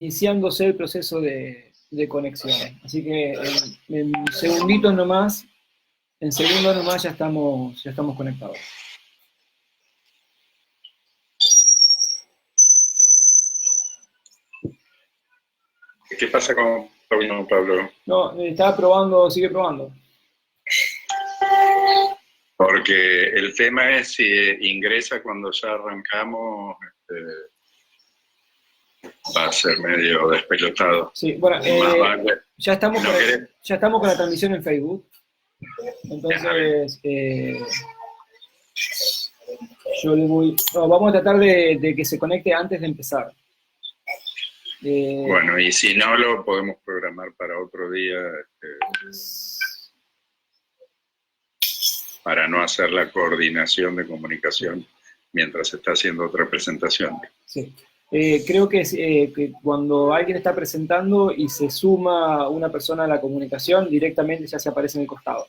iniciándose el proceso de conexión. Así que en segunditos nomás, en segundos nomás ya estamos conectados. ¿Qué pasa con Pablo? No, estaba probando, sigue probando. Porque el tema es si ingresa cuando ya arrancamos, va a ser medio despelotado. Sí, bueno, vale. ya estamos con la transmisión en Facebook. Entonces, yo le voy... No, vamos a tratar de que se conecte antes de empezar. Bueno, y si no, lo podemos programar para otro día, para no hacer la coordinación de comunicación mientras se está haciendo otra presentación. Sí. Creo que cuando alguien está presentando y se suma una persona a la comunicación, directamente ya se aparece en el costado.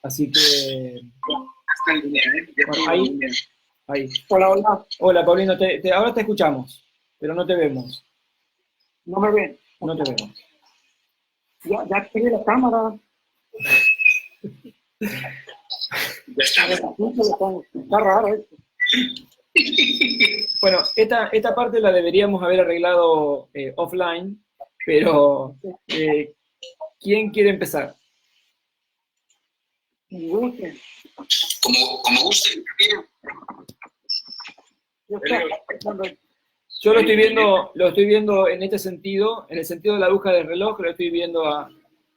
Así que... Bueno, ahí. Hola, hola. Hola, Paulino, ahora te escuchamos, pero no te vemos. ¿No me ven? No te vemos. Ya activé la cámara. Está raro esto. Bueno, esta parte la deberíamos haber arreglado offline, pero ¿quién quiere empezar? Como guste. Yo lo estoy viendo en este sentido, en el sentido de la aguja del reloj, lo estoy viendo a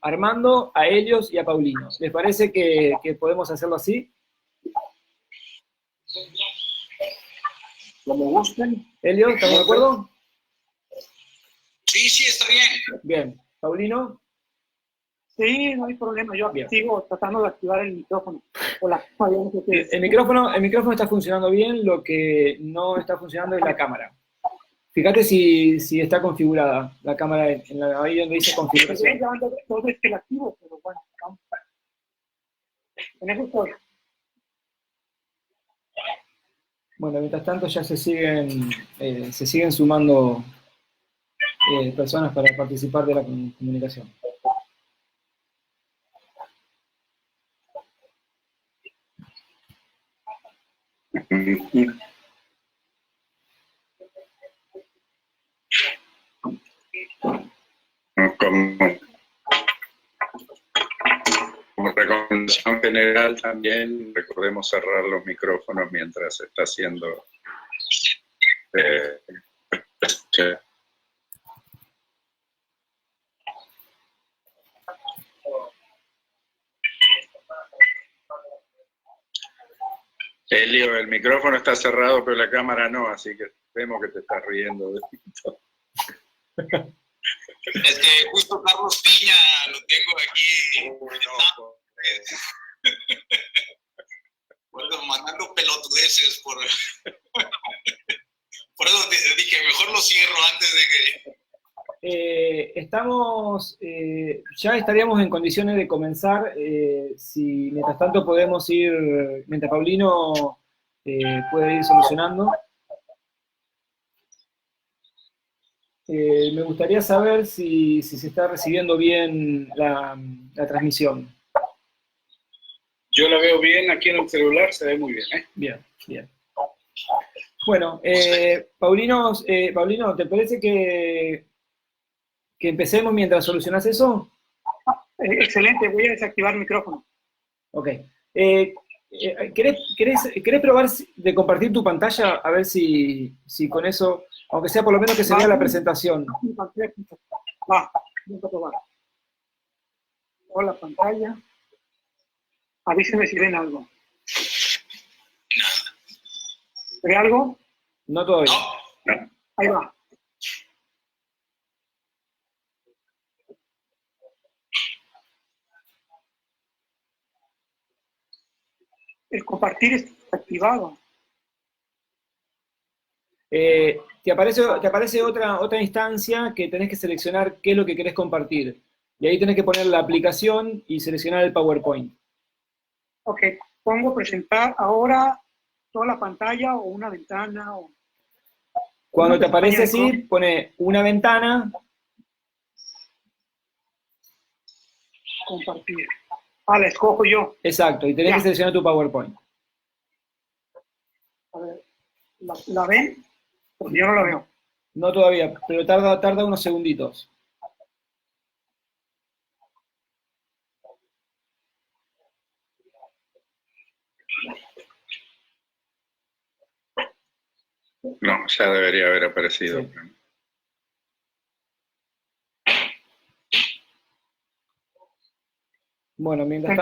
Armando, a Helios y a Paulino. ¿Les parece que podemos hacerlo así? Como gusten. Helios, ¿estamos de acuerdo? Sí, está bien. Bien. ¿Paulino? Sí, no hay problema. Yo sigo tratando de activar el micrófono. Hola. El micrófono está funcionando bien, lo que no está funcionando es la cámara. Fíjate si está configurada la cámara ahí donde dice configuración. Todo es que la activo, pero bueno, vamos. En eso estoy. Bueno, mientras tanto ya se siguen sumando personas para participar de la comunicación. Como recomendación general también, recordemos cerrar los micrófonos mientras se está haciendo Elio, el micrófono está cerrado, pero la cámara no, así que vemos que te estás riendo de esto. Es que justo Carlos Piña lo tengo aquí. Bueno, mandando pelotudeces por eso dije, mejor lo cierro antes de que... ya estaríamos en condiciones de comenzar, si mientras tanto podemos mientras Paulino puede ir solucionando. Me gustaría saber si se está recibiendo bien la transmisión. Yo la veo bien aquí en el celular, se ve muy bien, ¿eh? Bien. Bueno, Paulino, ¿te parece que empecemos mientras solucionas eso? Excelente, voy a desactivar el micrófono. Ok. ¿Querés probar de compartir tu pantalla? A ver si con eso, aunque sea por lo menos que se vea la presentación. Voy a probar. Hola, pantalla. Avísenme si ven algo. ¿Ve algo? No todavía. No. Ahí va. El compartir está activado. Te aparece otra instancia que tenés que seleccionar qué es lo que querés compartir. Y ahí tenés que poner la aplicación y seleccionar el PowerPoint. Ok, pongo presentar ahora toda la pantalla o una ventana. Cuando te aparece así, pone una ventana. Compartir. Ah, la escojo yo. Exacto, y tenés Ya. que seleccionar tu PowerPoint. A ver, ¿la ven? Porque yo no la veo. No todavía, pero tarda unos segunditos. No, ya debería haber aparecido. Sí. Bueno, mientras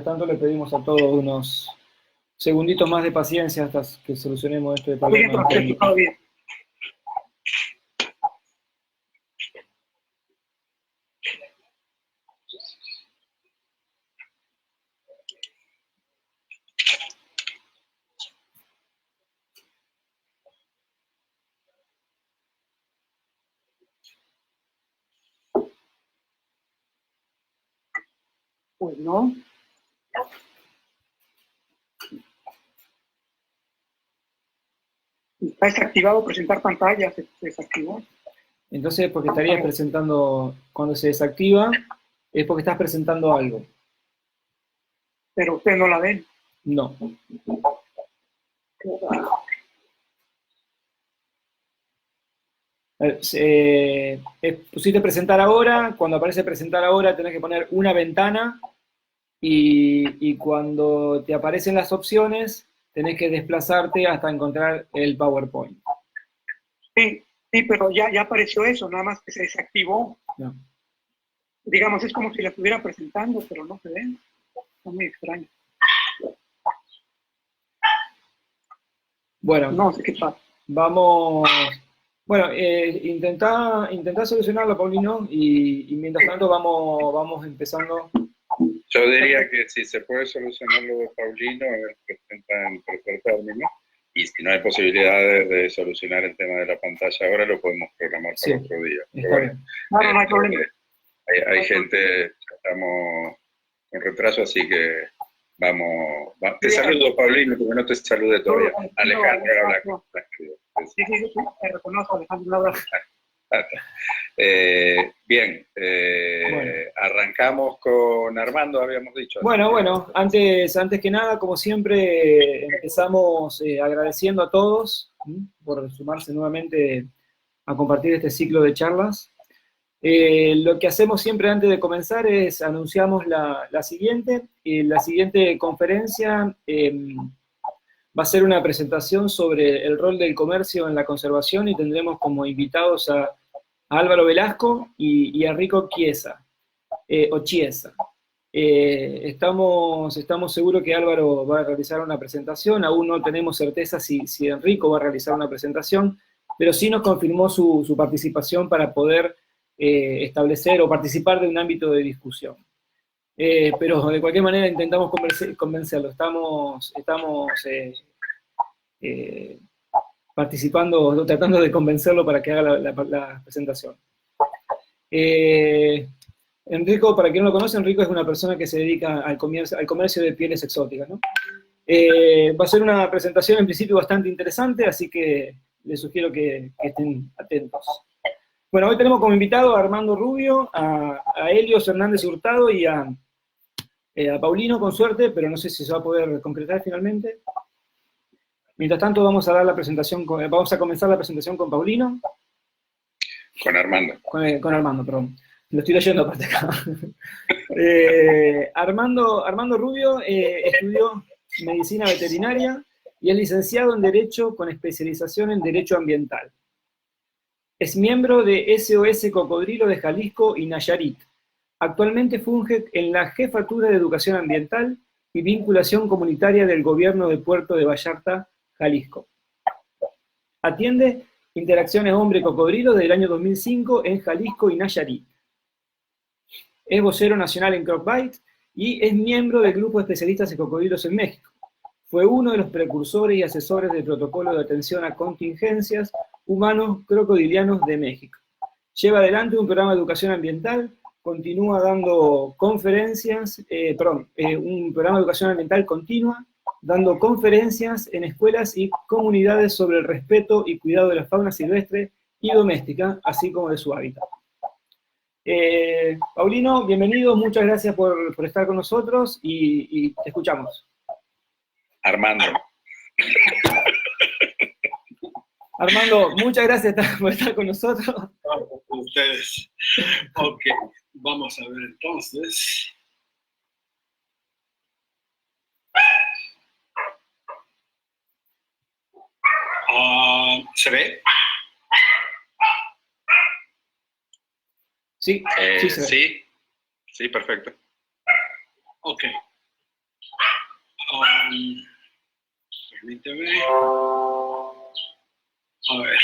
tanto le pedimos a todos unos segunditos más de paciencia hasta que solucionemos este Está bien, problema. profe, todo bien. Pues no. Está desactivado presentar pantalla, se desactivó. Entonces, porque estarías presentando, cuando se desactiva, es porque estás presentando algo. Pero ustedes no la ven. No. Pusiste presentar ahora, cuando aparece presentar ahora tenés que poner una ventana y cuando te aparecen las opciones tenés que desplazarte hasta encontrar el PowerPoint. Sí, pero ya apareció eso, nada más que se desactivó. No. Digamos, es como si la estuviera presentando, pero no se ve. Está muy extraño. Bueno, No sé qué pasa. vamos... Bueno, intentá solucionarlo, Paulino, y mientras tanto vamos empezando. Yo diría que si se puede solucionar lo de Paulino, presenta en tercer término, y si no hay posibilidades de solucionar el tema de la pantalla ahora, lo podemos programar para otro día. Pero Está bueno, bien. Claro, no hay problema. hay gente, estamos con retraso, así que vamos. Te saludo, Paulino, porque no te saludé todavía. Alejandro habla. Sí, te reconozco, Alejandro Laura. Bien, Bueno. Arrancamos con Armando, habíamos dicho. Bueno, antes que nada, como siempre, empezamos agradeciendo a todos por sumarse nuevamente a compartir este ciclo de charlas. Lo que hacemos siempre antes de comenzar es anunciamos la siguiente. La siguiente conferencia va a ser una presentación sobre el rol del comercio en la conservación y tendremos como invitados a Álvaro Velasco y a Enrico Chiesa. Estamos seguros que Álvaro va a realizar una presentación, aún no tenemos certeza si Enrico va a realizar una presentación, pero sí nos confirmó su participación para poder establecer o participar de un ámbito de discusión. Pero de cualquier manera intentamos convencerlo, estamos participando, tratando de convencerlo para que haga la presentación. Enrico, para quien no lo conoce, Enrico es una persona que se dedica al comercio de pieles exóticas, ¿no? Va a ser una presentación en principio bastante interesante, así que les sugiero que estén atentos. Bueno, hoy tenemos como invitado a Armando Rubio, a Helios Hernández Hurtado y a Paulino, con suerte, pero no sé si se va a poder concretar finalmente. Mientras tanto, vamos a comenzar la presentación con Paulino. Con Armando. Con Armando, perdón. Lo estoy leyendo aparte acá. Armando Rubio estudió medicina veterinaria y es licenciado en Derecho con especialización en Derecho Ambiental. Es miembro de SOS Cocodrilo de Jalisco y Nayarit. Actualmente funge en la Jefatura de Educación Ambiental y Vinculación Comunitaria del Gobierno de Puerto de Vallarta, Jalisco. Atiende Interacciones Hombre-Cocodrilo desde el año 2005 en Jalisco y Nayarit. Es vocero nacional en Crocbite y es miembro del Grupo de Especialistas en Cocodrilos en México. Fue uno de los precursores y asesores del Protocolo de Atención a Contingencias Humanos Crocodilianos de México. Lleva adelante un programa de educación ambiental, continúa dando conferencias, un programa de educación ambiental continua, dando conferencias en escuelas y comunidades sobre el respeto y cuidado de la fauna silvestre y doméstica, así como de su hábitat. Paulino, bienvenido, muchas gracias por estar con nosotros y te escuchamos. Armando. Armando, muchas gracias por estar con nosotros. Ustedes. Ok, vamos a ver entonces. ¿Se ve? Sí, sí se ve. Sí, perfecto. Ok. Permíteme. A ver.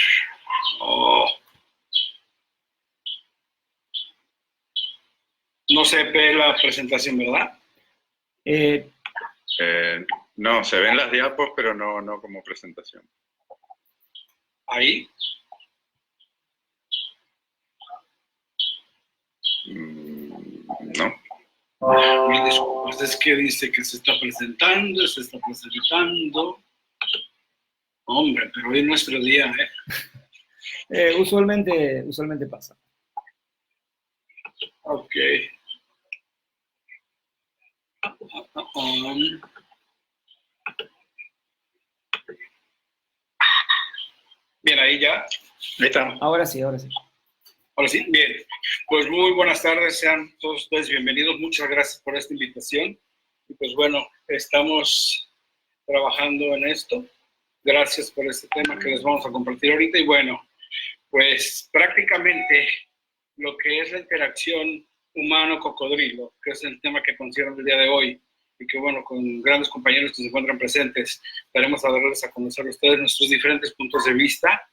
No se ve la presentación, ¿verdad? No, se ven las diapos, pero no como presentación. Ahí. No. Mil disculpas, es que dice que se está presentando. Hombre, pero hoy es nuestro día, ¿eh? Usualmente pasa. Ok. Bien, ahí ya. Ahí está. Ahora sí, ahora sí. Ahora sí, bien. Pues muy buenas tardes, sean todos ustedes bienvenidos. Muchas gracias por esta invitación. Y pues bueno, estamos trabajando en esto. Gracias por este tema que les vamos a compartir ahorita. Y bueno, pues prácticamente lo que es la interacción humano-cocodrilo, que es el tema que considero el día de hoy, y que bueno, con grandes compañeros que se encuentran presentes, daremos a darles a conocer a ustedes nuestros diferentes puntos de vista.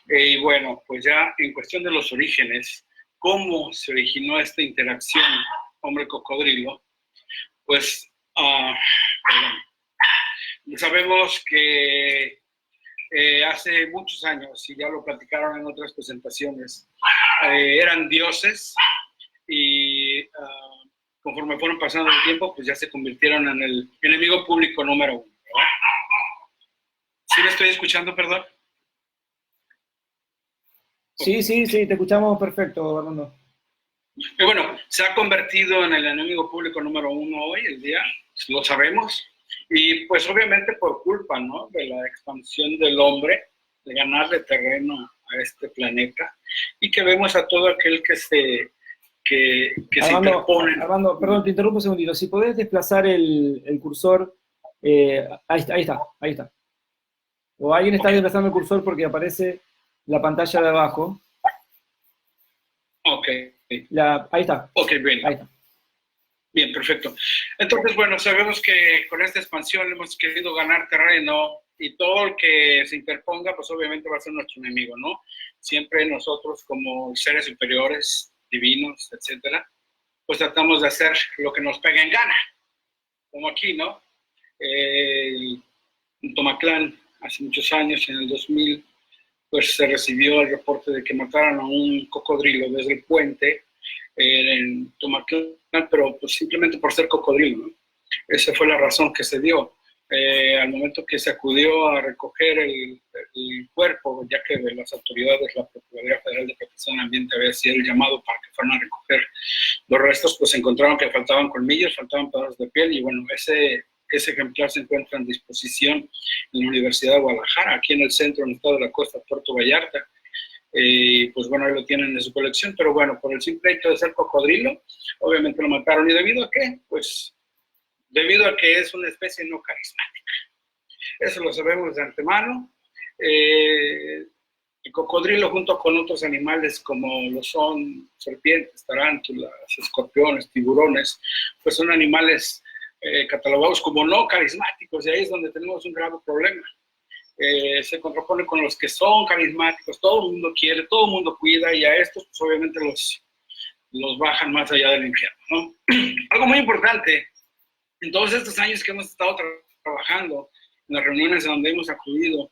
Y bueno, pues ya en cuestión de los orígenes, cómo se originó esta interacción hombre-cocodrilo, pues sabemos que hace muchos años, y ya lo platicaron en otras presentaciones, eran dioses y conforme fueron pasando el tiempo, pues ya se convirtieron en el enemigo público número 1, ¿verdad? ¿Sí me estoy escuchando, perdón? Sí, te escuchamos perfecto, Armando. Y bueno, se ha convertido en el enemigo público número 1 hoy, el día, lo sabemos, y pues obviamente por culpa, ¿no?, de la expansión del hombre, de ganarle terreno a este planeta, y que vemos a todo aquel que se interpone. Armando, perdón, te interrumpo un segundito. Si podés desplazar el cursor, ahí está. O alguien está desplazando el cursor porque aparece la pantalla de abajo. Ok. Ahí está. Ok, bien. Ahí está. Bien, perfecto. Entonces, bueno, sabemos que con esta expansión hemos querido ganar terreno y todo el que se interponga, pues obviamente va a ser nuestro enemigo, ¿no? Siempre nosotros como seres superiores, divinos, etcétera, pues tratamos de hacer lo que nos pega en gana. Como aquí, ¿no? En Tomaclán, hace muchos años, en el 2000, pues se recibió el reporte de que mataron a un cocodrilo desde el puente en Tomaclán, pero pues simplemente por ser cocodrilo, ¿no? Esa fue la razón que se dio. Al momento que se acudió a recoger el cuerpo, ya que de las autoridades, la Procuraduría Federal de Protección del Ambiente había sido el llamado para que fueran a recoger los restos, pues encontraron que faltaban colmillos, faltaban pedazos de piel, y bueno, ese ejemplar se encuentra en disposición en la Universidad de Guadalajara, aquí en el centro, en el estado de la costa, Puerto Vallarta. Pues bueno, ahí lo tienen en su colección, pero bueno, por el simple hecho de ser cocodrilo, obviamente lo mataron. ¿Y debido a qué? Pues debido a que es una especie no carismática. Eso lo sabemos de antemano. El cocodrilo, junto con otros animales como lo son serpientes, tarántulas, escorpiones, tiburones, pues son animales catalogados como no carismáticos, y ahí es donde tenemos un grave problema. Se contrapone con los que son carismáticos, todo el mundo quiere, todo el mundo cuida, y a estos pues obviamente los bajan más allá del infierno, ¿no? Algo muy importante, en todos estos años que hemos estado trabajando, en las reuniones donde hemos acudido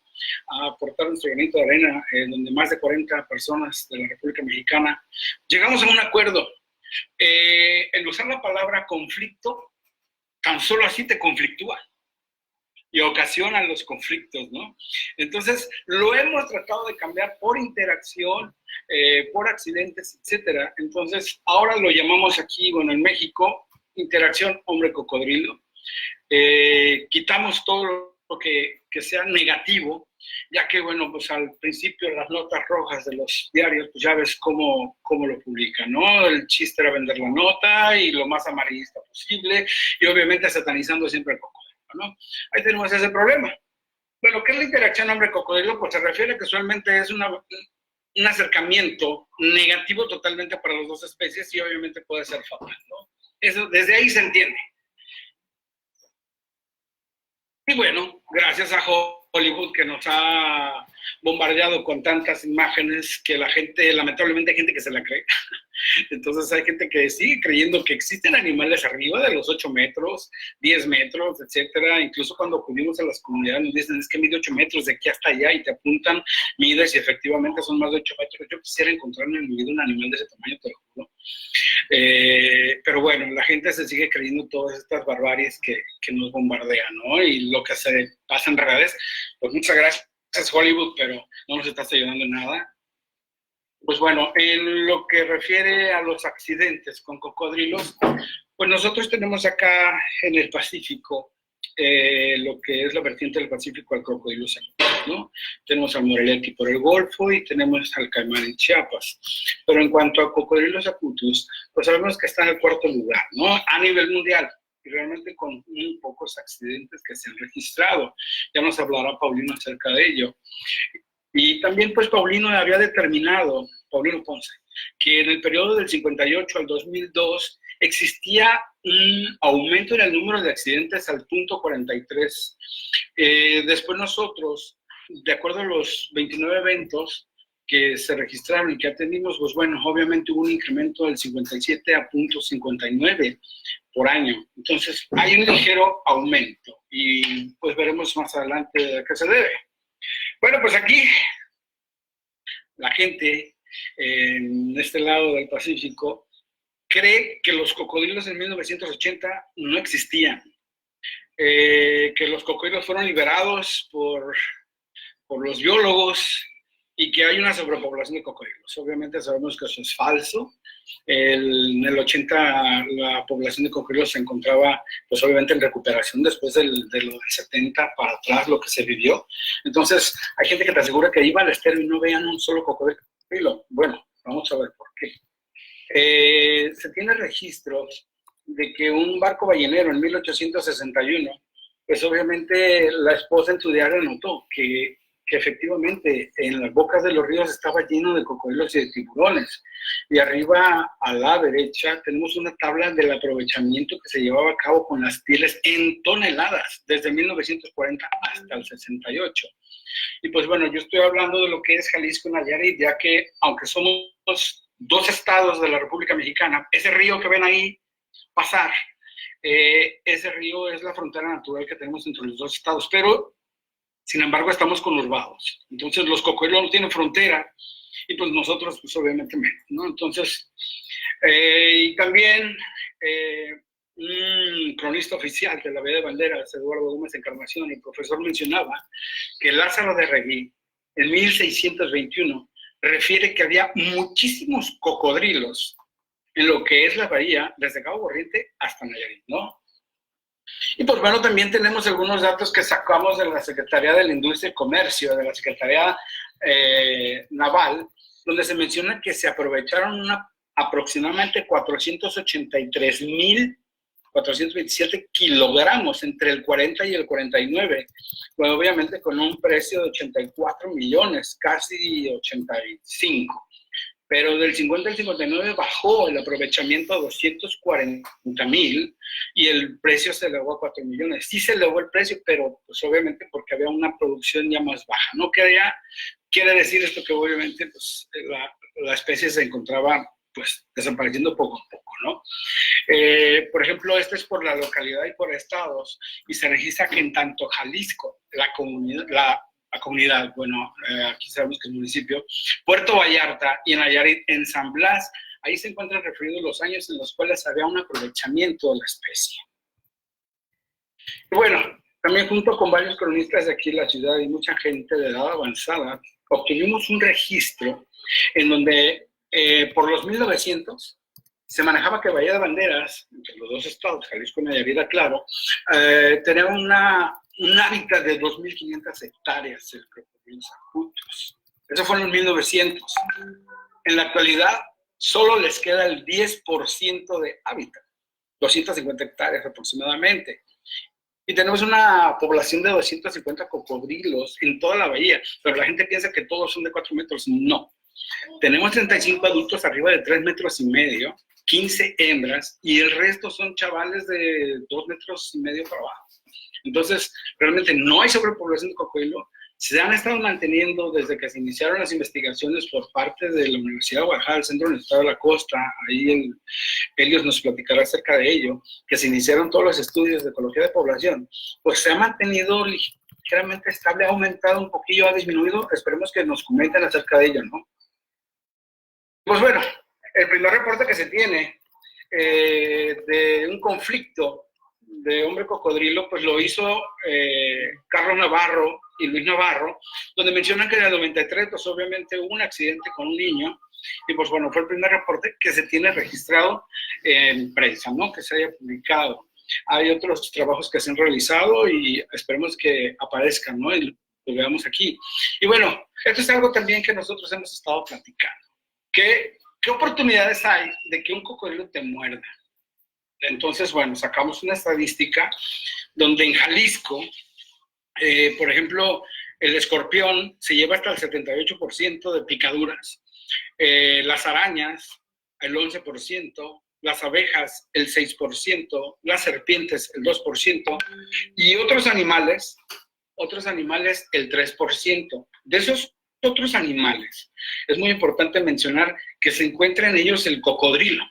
a aportar nuestro granito de arena, donde más de 40 personas de la República Mexicana, llegamos a un acuerdo. El usar la palabra conflicto, tan solo así te conflictúa. y ocasionan los conflictos, ¿no? Entonces, lo hemos tratado de cambiar por interacción, por accidentes, etcétera. Entonces, ahora lo llamamos aquí, bueno, en México, interacción hombre-cocodrilo. Quitamos todo lo que sea negativo, ya que, bueno, pues al principio las notas rojas de los diarios, pues ya ves cómo lo publican, ¿no? El chiste era vender la nota y lo más amarillista posible, y obviamente satanizando siempre el cocodrilo, ¿no? Ahí tenemos ese problema. Bueno, ¿qué es la interacción hombre-cocodrilo? Pues se refiere a que usualmente es un acercamiento negativo totalmente para las dos especies y obviamente puede ser fatal, ¿no? Eso, desde ahí se entiende. Y bueno, gracias a Hollywood, que nos ha bombardeado con tantas imágenes que la gente, lamentablemente hay gente que se la cree. Entonces hay gente que sigue creyendo que existen animales arriba de los 8 metros, 10 metros, etcétera. Incluso cuando acudimos a las comunidades nos dicen, es que mide 8 metros de aquí hasta allá, y te apuntan, mides y efectivamente son más de 8 metros. Yo quisiera encontrarme en mi vida un animal de ese tamaño, te lo juro. Pero bueno, la gente se sigue creyendo todas estas barbaries que nos bombardean, ¿no? Y lo que se pasa en redes, pues muchas gracias Hollywood, pero no nos estás ayudando en nada. Pues bueno, en lo que refiere a los accidentes con cocodrilos, pues nosotros tenemos acá en el Pacífico, lo que es la vertiente del Pacífico al crocodilo acutus, ¿no? Tenemos al Morelia por el Golfo y tenemos al caimán en Chiapas. Pero en cuanto a cocodrilos acutus, pues sabemos que está en el 4º lugar, ¿no? A nivel mundial, y realmente con muy pocos accidentes que se han registrado. Ya nos hablará Paulino acerca de ello. Y también, pues, Paulino había determinado, Paulino Ponce, que en el periodo del 58 al 2002 existía un aumento en el número de accidentes al 0.43. Después nosotros, de acuerdo a los 29 eventos que se registraron y que atendimos, pues bueno, obviamente hubo un incremento del 57 a 0.59 por año. Entonces, hay un ligero aumento y pues veremos más adelante a qué se debe. Bueno, pues aquí la gente en este lado del Pacífico cree que los cocodrilos en 1980 no existían, que los cocodrilos fueron liberados por los biólogos y que hay una sobrepoblación de cocodrilos. Obviamente sabemos que eso es falso. En el 80 la población de cocodrilos se encontraba, pues obviamente en recuperación después de lo del 70 para atrás, lo que se vivió. Entonces hay gente que te asegura que iba al estero y no veían un solo cocodrilo. Bueno, vamos a ver por qué. Se tiene registros de que un barco ballenero en 1861, pues obviamente la esposa en su diario notó que efectivamente en las bocas de los ríos estaba lleno de cocodrilos y de tiburones. Y arriba a la derecha tenemos una tabla del aprovechamiento que se llevaba a cabo con las pieles en toneladas, desde 1940 hasta el 68. Y pues bueno, yo estoy hablando de lo que es Jalisco y Nayarit, ya que aunque somos 2 estados de la República Mexicana, ese río que ven ahí pasar, ese río es la frontera natural que tenemos entre los 2 estados, pero sin embargo estamos conurbados. Entonces los cocodrilos no tienen frontera y pues nosotros pues obviamente menos, ¿no? Entonces, y también un cronista oficial de la Bahía de Banderas, Eduardo Gómez Encarnación, el profesor mencionaba que Lázaro de Regui en 1621 refiere que había muchísimos cocodrilos en lo que es la bahía, desde Cabo Corriente hasta Nayarit, ¿no? Y pues bueno, también tenemos algunos datos que sacamos de la Secretaría de la Industria y Comercio, de la Secretaría Naval, donde se menciona que se aprovecharon aproximadamente 483.427 kilogramos entre el 40 y el 49, bueno, obviamente con un precio de 84 millones, casi 85. Pero del 50 al 59 bajó el aprovechamiento a 240,000 y el precio se elevó a 4 millones. Sí se elevó el precio, pero pues obviamente porque había una producción ya más baja. No quiere decir esto que obviamente pues, la especie se encontraba pues desapareciendo poco a poco, ¿no? Por ejemplo, esto es por la localidad y por estados, y se registra que en tanto Jalisco, la comunidad, bueno, aquí sabemos que es municipio, Puerto Vallarta y en Nayarit, en San Blas, ahí se encuentran referidos los años en los cuales había un aprovechamiento de la especie. Y bueno, también junto con varios cronistas de aquí en la ciudad y mucha gente de edad avanzada, obtuvimos un registro en donde por los 1900 se manejaba que Bahía de Banderas, entre los dos estados, Jalisco y Nayarit, claro, tenía un hábitat de 2.500 hectáreas de crocodilos acutos. Eso fue en los 1900. En la actualidad, solo les queda el 10% de hábitat, 250 hectáreas aproximadamente. Y tenemos una población de 250 cocodrilos en toda la bahía, pero la gente piensa que todos son de 4 metros. No. Tenemos 35 adultos arriba de 3 metros y medio, 15 hembras, y el resto son chavales de 2 metros y medio para abajo. Entonces, realmente no hay sobrepoblación de cocodrilo. Se han estado manteniendo desde que se iniciaron las investigaciones por parte de la Universidad de Guadalajara, el Centro Universitario de la Costa. Ahí Helios nos platicará acerca de ello, que se iniciaron todos los estudios de ecología de población. Pues se ha mantenido ligeramente estable, ha aumentado un poquillo, ha disminuido. Esperemos que nos comenten acerca de ello, ¿no? Pues bueno, el primer reporte que se tiene de un conflicto de hombre cocodrilo, pues lo hizo Carlos Navarro y Luis Navarro, donde mencionan que en el 93, pues obviamente hubo un accidente con un niño, y pues bueno, fue el primer reporte que se tiene registrado en prensa, ¿no? Que se haya publicado. Hay otros trabajos que se han realizado y esperemos que aparezcan, ¿no? Y lo veamos aquí. Y bueno, esto es algo también que nosotros hemos estado platicando. ¿Qué oportunidades hay de que un cocodrilo te muerda? Entonces, bueno, sacamos una estadística donde en Jalisco, por ejemplo, el escorpión se lleva hasta el 78% de picaduras, las arañas el 11%, las abejas el 6%, las serpientes el 2% y otros animales el 3%. De esos otros animales, es muy importante mencionar que se encuentra en ellos el cocodrilo,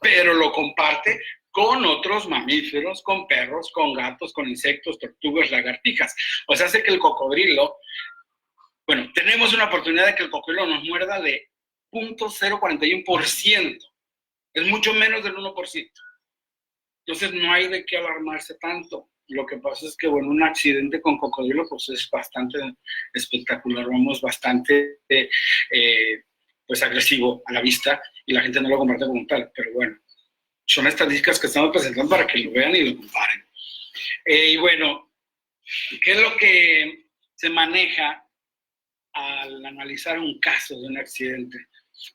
pero lo comparte con otros mamíferos, con perros, con gatos, con insectos, tortugas, lagartijas. O sea, hace que el cocodrilo, bueno, tenemos una oportunidad de que el cocodrilo nos muerda de 0.041%. Es mucho menos del 1%. Entonces no hay de qué alarmarse tanto. Lo que pasa es que, bueno, un accidente con cocodrilo pues es bastante espectacular, vamos, bastante pues agresivo a la vista y la gente no lo comparte como tal, pero bueno, son estadísticas que estamos presentando para que lo vean y lo comparen. Y bueno, ¿qué es lo que se maneja al analizar un caso de un accidente?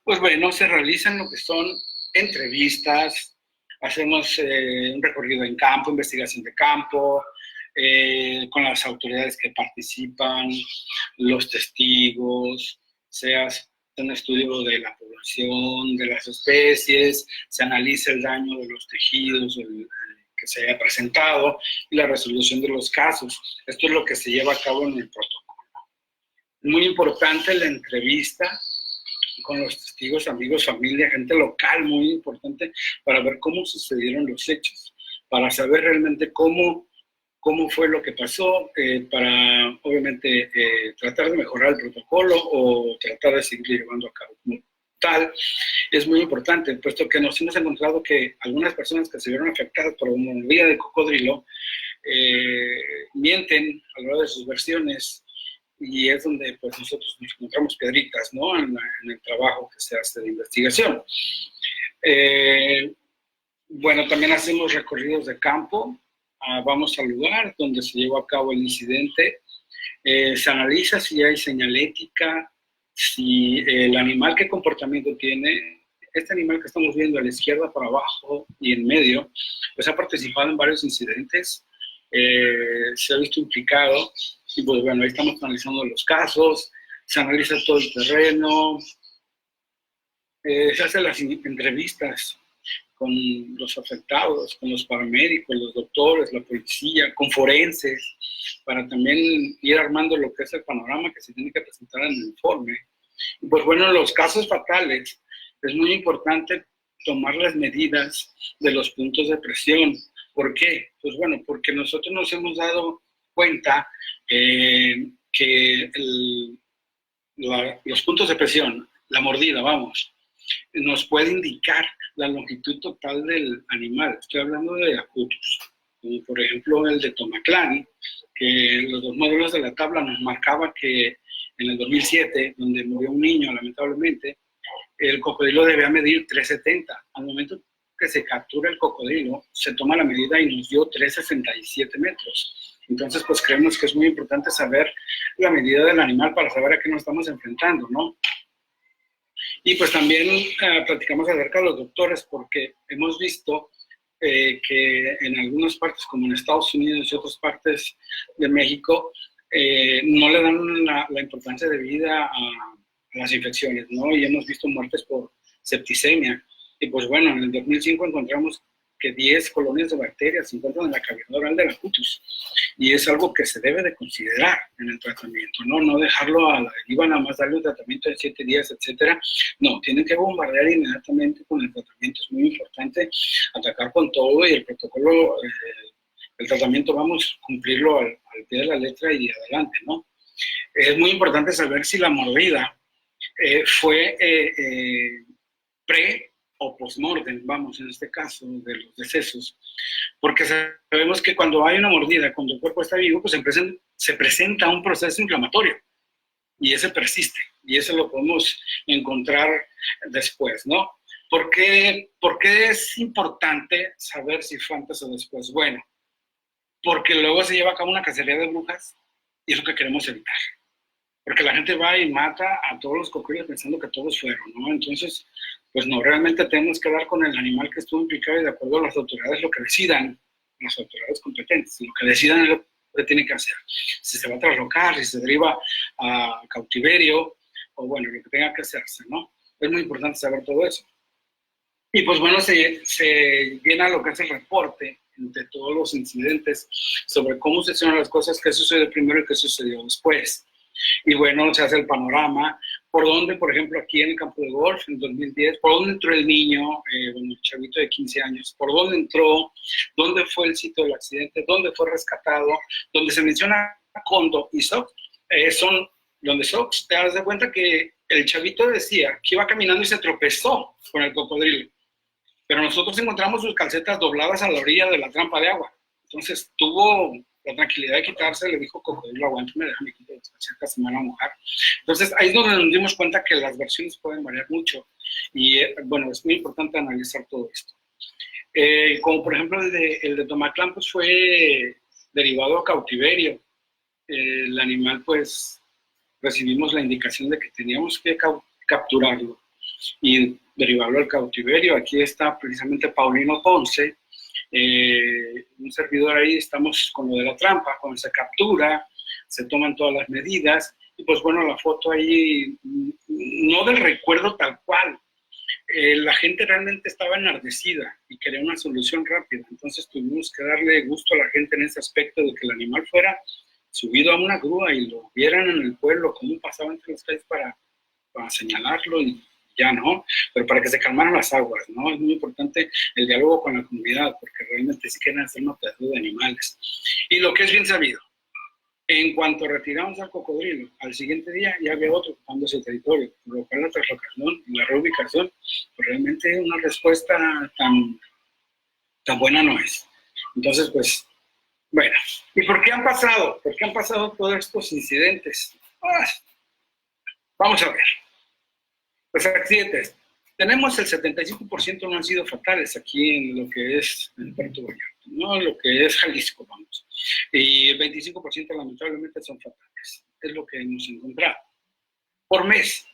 Pues bueno, se realizan lo que son entrevistas, hacemos un recorrido en campo, investigación de campo, con las autoridades que participan, los testigos, se hace un estudio de la población, de las especies, se analiza el daño de los tejidos que se haya presentado y la resolución de los casos. Esto es lo que se lleva a cabo en el protocolo. Muy importante la entrevista con los testigos, amigos, familia, gente local, muy importante para ver cómo sucedieron los hechos, para saber realmente cómo fue lo que pasó, para obviamente tratar de mejorar el protocolo o tratar de seguir llevando a cabo como tal. Es muy importante, puesto que nos hemos encontrado que algunas personas que se vieron afectadas por una mordida de cocodrilo mienten a la hora de sus versiones, y es donde pues nosotros nos encontramos piedritas, ¿no? En el trabajo que se hace de investigación. Bueno, también hacemos recorridos de campo, vamos al lugar donde se llevó a cabo el incidente, se analiza si hay señalética, si el animal qué comportamiento tiene. Este animal que estamos viendo a la izquierda, para abajo y en medio, pues ha participado en varios incidentes, se ha visto implicado. Y pues bueno, ahí estamos analizando los casos, se analiza todo el terreno, se hacen las entrevistas con los afectados, con los paramédicos, los doctores, la policía, con forenses, para también ir armando lo que es el panorama que se tiene que presentar en el informe. Y pues bueno, en los casos fatales es muy importante tomar las medidas de los puntos de presión. ¿Por qué? Pues bueno, porque nosotros nos hemos dado cuenta que los puntos de presión, la mordida, vamos, nos puede indicar la longitud total del animal. Estoy hablando de acutos, como por ejemplo el de Tomaclán, que los dos modelos de la tabla nos marcaba que en el 2007, donde murió un niño lamentablemente, el cocodrilo debía medir 3,70. Al momento que se captura el cocodrilo, se toma la medida y nos dio 3,67 metros. Entonces, pues creemos que es muy importante saber la medida del animal para saber a qué nos estamos enfrentando, ¿no? Y pues también platicamos acerca de los doctores, porque hemos visto que en algunas partes, como en Estados Unidos y otras partes de México, no le dan la importancia de vida a las infecciones, ¿no? Y hemos visto muertes por septicemia. Y pues bueno, en el 2005 encontramos que 10 colonias de bacterias se encuentran en la cavidad oral de la cutis. Y es algo que se debe de considerar en el tratamiento, ¿no? No dejarlo a la deriva, nada más darle un tratamiento de 7 días, etcétera. No, tienen que bombardear inmediatamente con el tratamiento. Es muy importante atacar con todo y el protocolo, el tratamiento vamos a cumplirlo al pie de la letra y adelante, ¿no? Es muy importante saber si la mordida fue pre o post-mortem, vamos, en este caso, de los decesos, porque sabemos que cuando hay una mordida, cuando el cuerpo está vivo, pues se presenta un proceso inflamatorio, y ese persiste, y eso lo podemos encontrar después, ¿no? ¿Por qué es importante saber si fue antes o después? Bueno, porque luego se lleva a cabo una cacería de brujas, y es lo que queremos evitar. Porque la gente va y mata a todos los cocodrilos pensando que todos fueron, ¿no? Entonces, pues no, realmente tenemos que dar con el animal que estuvo implicado y de acuerdo a las autoridades lo que decidan, las autoridades competentes, lo que decidan es lo que tiene que hacer. Si se va a traslocar, si se deriva a cautiverio, o bueno, lo que tenga que hacerse, ¿no? Es muy importante saber todo eso. Y pues bueno, se llena lo que es el reporte de todos los incidentes sobre cómo se hicieron las cosas, qué sucedió primero y qué sucedió después. Y bueno, se hace el panorama, por dónde, por ejemplo, aquí en el campo de golf, en 2010, por dónde entró el niño, bueno, el chavito de 15 años, por dónde entró, dónde fue el sitio del accidente, dónde fue rescatado, donde se menciona Kondo y Sox, son donde Sox, te das de cuenta que el chavito decía que iba caminando y se tropezó con el cocodrilo, pero nosotros encontramos sus calcetas dobladas a la orilla de la trampa de agua, entonces tuvo la tranquilidad de quitarse, le dijo cocodrilo, aguántame, déjame quitar las calcetas, se me van a mojar. Entonces ahí es donde nos dimos cuenta que las versiones pueden variar mucho y bueno, es muy importante analizar todo esto. Como por ejemplo el de Tomaclán, pues fue derivado a cautiverio. El animal, pues recibimos la indicación de que teníamos que capturarlo y derivarlo al cautiverio. Aquí está precisamente Paulino Ponce, un servidor ahí, estamos con lo de la trampa, cuando se captura, se toman todas las medidas, y pues bueno, la foto ahí, no del recuerdo tal cual, la gente realmente estaba enardecida y quería una solución rápida, entonces tuvimos que darle gusto a la gente en ese aspecto de que el animal fuera subido a una grúa y lo vieran en el pueblo, cómo pasaba entre las calles para señalarlo y ya, ¿no? Pero para que se calmaran las aguas, ¿no? Es muy importante el diálogo con la comunidad, porque realmente sí quieren hacer una pedazada de animales. Y lo que es bien sabido, en cuanto retiramos al cocodrilo, al siguiente día ya había otro ocupando ese territorio, por lo cual la traslocación y la reubicación, pues realmente una respuesta tan buena no es. Entonces, pues, bueno. ¿Y por qué han pasado? ¿Por qué han pasado todos estos incidentes? Vamos a ver. Los accidentes. Tenemos el 75% no han sido fatales aquí en lo que es el Puerto Vallarta, ¿no? Lo que es Jalisco, vamos. Y el 25% lamentablemente son fatales. Es lo que hemos encontrado. Por mes.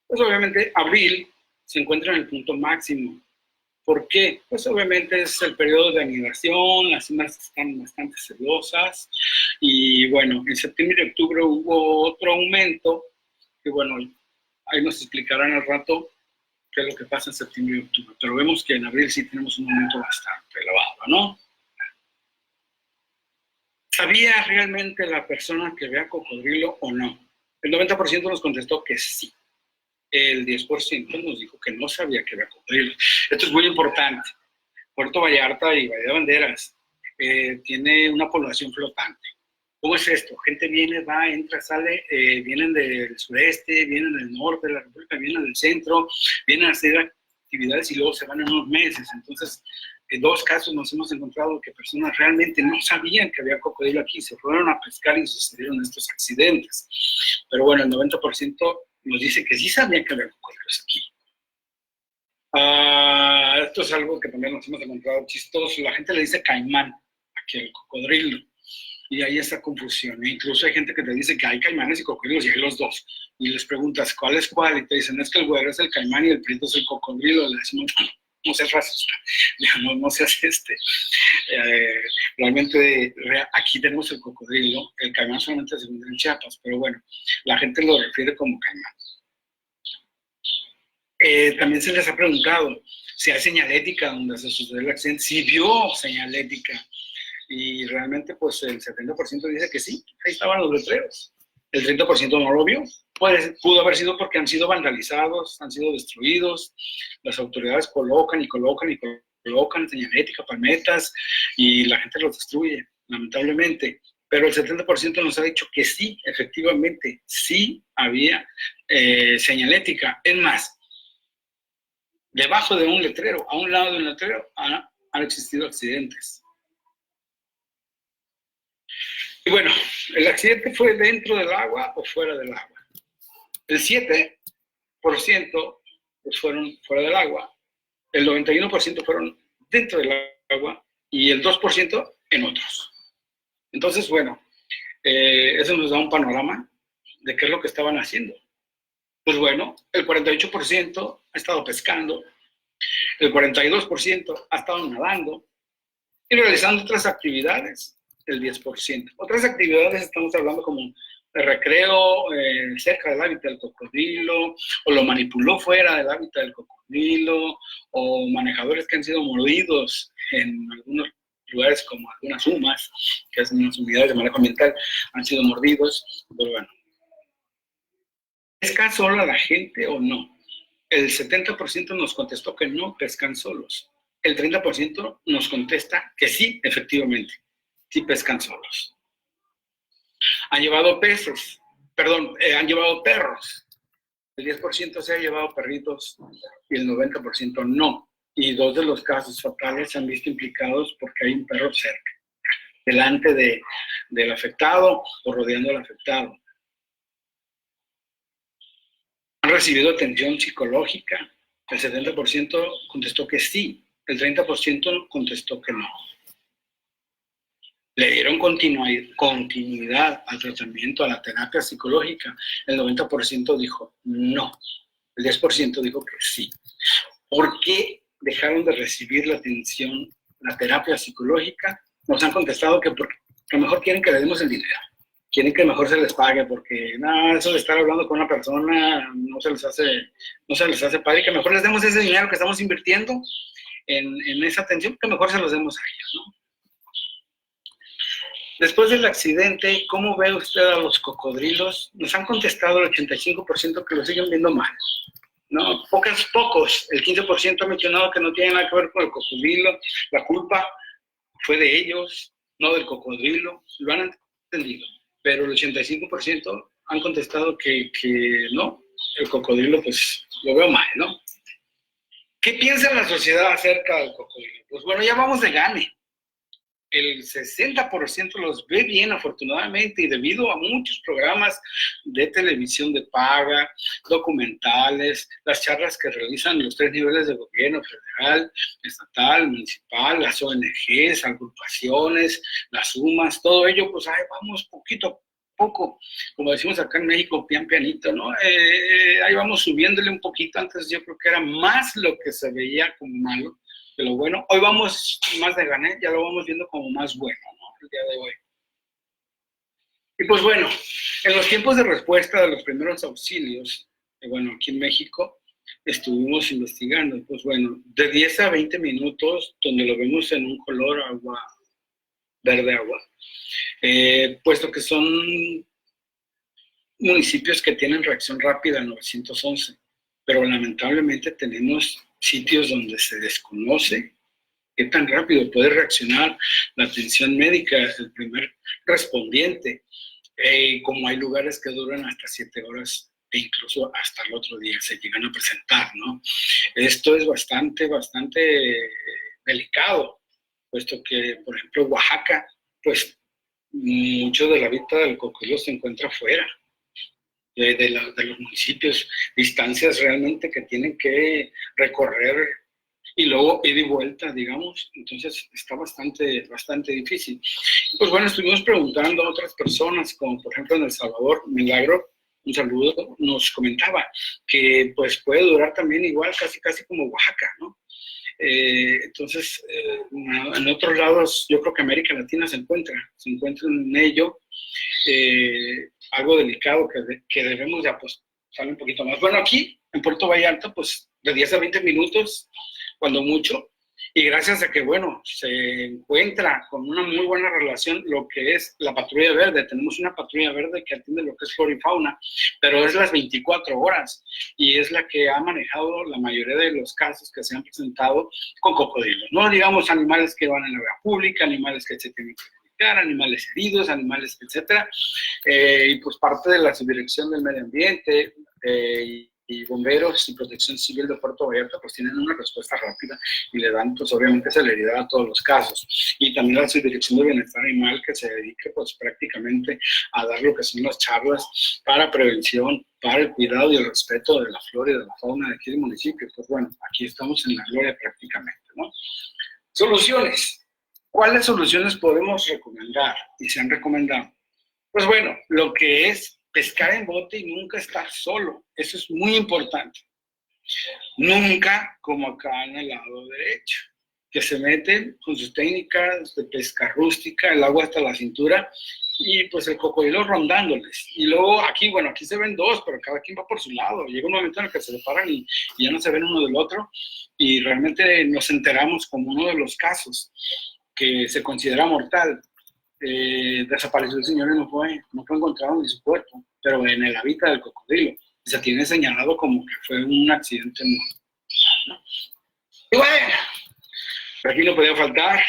Pues obviamente abril se encuentra en el punto máximo. ¿Por qué? Pues obviamente es el periodo de anidación, las cimas están bastante celosas. Y bueno, en septiembre y octubre hubo otro aumento, que bueno, ahí nos explicarán al rato qué es lo que pasa en septiembre y octubre. Pero vemos que en abril sí tenemos un aumento bastante elevado, ¿no? ¿Sabía realmente la persona que vea cocodrilo o no? El 90% nos contestó que sí. El 10% nos dijo que no sabía que vea cocodrilo. Esto es muy importante. Puerto Vallarta y Bahía de Banderas tiene una población flotante. ¿Cómo es esto? Gente viene, va, entra, sale, vienen del sureste, vienen del norte de la República, vienen del centro, vienen a hacer actividades y luego se van en unos meses. Entonces, En 2 casos nos hemos encontrado que personas realmente no sabían que había cocodrilo aquí, se fueron a pescar y sucedieron estos accidentes. Pero bueno, el 90% nos dice que sí sabían que había cocodrilos aquí. Esto es algo que también nos hemos encontrado chistoso. La gente le dice caimán aquí al cocodrilo. Y hay esa confusión. E incluso hay gente que te dice que hay caimanes y cocodrilos y hay los dos. Y les preguntas cuál es cuál y te dicen es que el güero es el caimán y el prieto es el cocodrilo. Le decimos, no seas racista, no seas realmente aquí tenemos el cocodrilo, el caimán solamente se encuentra en Chiapas, pero bueno, la gente lo refiere como caimán. También se les ha preguntado si hay señalética donde se sucedió el accidente, si vio señalética. Y realmente, pues, el 70% dice que sí, ahí estaban los letreros. El 30% no lo vio. Pudo haber sido porque han sido vandalizados, han sido destruidos. Las autoridades colocan señalética, palmetas, y la gente los destruye, lamentablemente. Pero el 70% nos ha dicho que sí, efectivamente, sí había señalética. Es más, debajo de un letrero, a un lado de un letrero, han existido accidentes. Y bueno, ¿el accidente fue dentro del agua o fuera del agua? El 7% pues fueron fuera del agua, el 91% fueron dentro del agua y el 2% en otros. Entonces, bueno, eso nos da un panorama de qué es lo que estaban haciendo. Pues bueno, el 48% ha estado pescando, el 42% ha estado nadando y realizando otras actividades, el 10%. Otras actividades estamos hablando como de recreo cerca del hábitat del cocodrilo, o lo manipuló fuera del hábitat del cocodrilo, o manejadores que han sido mordidos en algunos lugares como algunas UMAS, que es unas unidades de manejo ambiental, han sido mordidos. Pero bueno, ¿pescan solo a la gente o no? El 70% nos contestó que no pescan solos. El 30% nos contesta que sí, efectivamente, sí pescan solos. Han llevado han llevado perros. El 10% se ha llevado perritos y el 90% no. Y 2 de los casos fatales se han visto implicados porque hay un perro cerca, delante del afectado o rodeando al afectado. ¿Han recibido atención psicológica? El 70% contestó que sí, el 30% contestó que no. ¿Le dieron continuidad al tratamiento, a la terapia psicológica? El 90% dijo no, el 10% dijo que sí. ¿Por qué dejaron de recibir la atención, la terapia psicológica? Nos han contestado que porque mejor quieren que le demos el dinero. Quieren que mejor se les pague porque eso de estar hablando con una persona no se les hace padre, que mejor les demos ese dinero que estamos invirtiendo en esa atención, que mejor se los demos a ellos, ¿no? Después del accidente, ¿cómo ve usted a los cocodrilos? Nos han contestado el 85% que lo siguen viendo mal, ¿no? Pocos, el 15% ha mencionado que no tiene nada que ver con el cocodrilo, la culpa fue de ellos, no del cocodrilo, lo han entendido. Pero el 85% han contestado que no, el cocodrilo pues lo veo mal, ¿no? ¿Qué piensa la sociedad acerca del cocodrilo? Pues bueno, ya vamos de gane. El 60% los ve bien, afortunadamente, y debido a muchos programas de televisión de paga, documentales, las charlas que realizan los 3 niveles de gobierno, federal, estatal, municipal, las ONGs, agrupaciones, las UMAS, todo ello, pues ahí vamos poquito a poco, como decimos acá en México, pianito, ¿no? Ahí vamos subiéndole un poquito. Antes yo creo que era más lo que se veía como malo que lo bueno. Hoy vamos más de gané, ya lo vamos viendo como más bueno, ¿no? El día de hoy. Y pues bueno, en los tiempos de respuesta de los primeros auxilios, bueno, aquí en México, estuvimos investigando, pues bueno, de 10 a 20 minutos, donde lo vemos en un color verde agua, puesto que son municipios que tienen reacción rápida al 911, pero lamentablemente tenemos sitios donde se desconoce qué tan rápido puede reaccionar la atención médica, el primer respondiente, como hay lugares que duran hasta 7 horas e incluso hasta el otro día se llegan a presentar, ¿no? Esto es bastante delicado, puesto que, por ejemplo, Oaxaca, pues mucho de la vida del cocodrilo se encuentra fuera de los municipios, distancias realmente que tienen que recorrer y luego ir y vuelta, digamos. Entonces está bastante difícil. Pues bueno, estuvimos preguntando a otras personas, como por ejemplo en El Salvador, Milagro, un saludo, nos comentaba que pues puede durar también igual, casi como Oaxaca, ¿no? Entonces, en otros lados, yo creo que América Latina se encuentra en ello, algo delicado que debemos de apostar un poquito más. Bueno, aquí en Puerto Vallarta, pues de 10 a 20 minutos, cuando mucho, y gracias a que, bueno, se encuentra con una muy buena relación lo que es la patrulla verde. Tenemos una patrulla verde que atiende lo que es flora y fauna, pero es las 24 horas y es la que ha manejado la mayoría de los casos que se han presentado con cocodrilos. No digamos animales que van en la vía pública, animales que se tienen que comunicar, animales heridos, animales, etcétera. Y pues parte de la subdirección del medio ambiente y bomberos y protección civil de Puerto Vallarta pues tienen una respuesta rápida y le dan pues obviamente celeridad a todos los casos. Y también la subdirección de bienestar animal que se dedica pues prácticamente a dar lo que son las charlas para prevención, para el cuidado y el respeto de la flora y de la fauna de aquí del municipio. Pues bueno, aquí estamos en la gloria prácticamente, ¿no? Soluciones. ¿Cuáles soluciones podemos recomendar y se han recomendado? Pues bueno, lo que es pescar en bote y nunca estar solo. Eso es muy importante. Nunca como acá en el lado derecho, que se meten con sus técnicas de pesca rústica, el agua hasta la cintura, y pues el cocodrilo rondándoles. Y luego aquí, bueno, aquí se ven dos, pero cada quien va por su lado. Llega un momento en el que se separan y ya no se ven uno del otro, y realmente nos enteramos como uno de los casos que se considera mortal. Desapareció el señor y no fue encontrado ni su cuerpo, pero en el hábitat del cocodrilo se tiene señalado como que fue un accidente mortal, ¿no? Y bueno, aquí no podía faltar.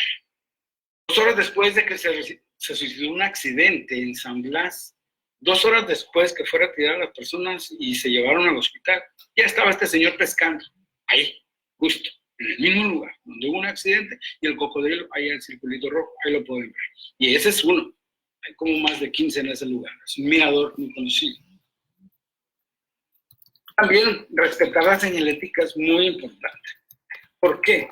2 horas después de que se suicidó un accidente en San Blas, 2 horas después que fue retirada las personas y se llevaron al hospital, ya estaba este señor pescando, ahí, justo, en el mismo lugar donde hubo un accidente, y el cocodrilo, ahí en el circulito rojo, ahí lo pueden ver. Y ese es uno. Hay como más de 15 en ese lugar. Es un mirador muy conocido. También respetar la señalética es muy importante. ¿Por qué?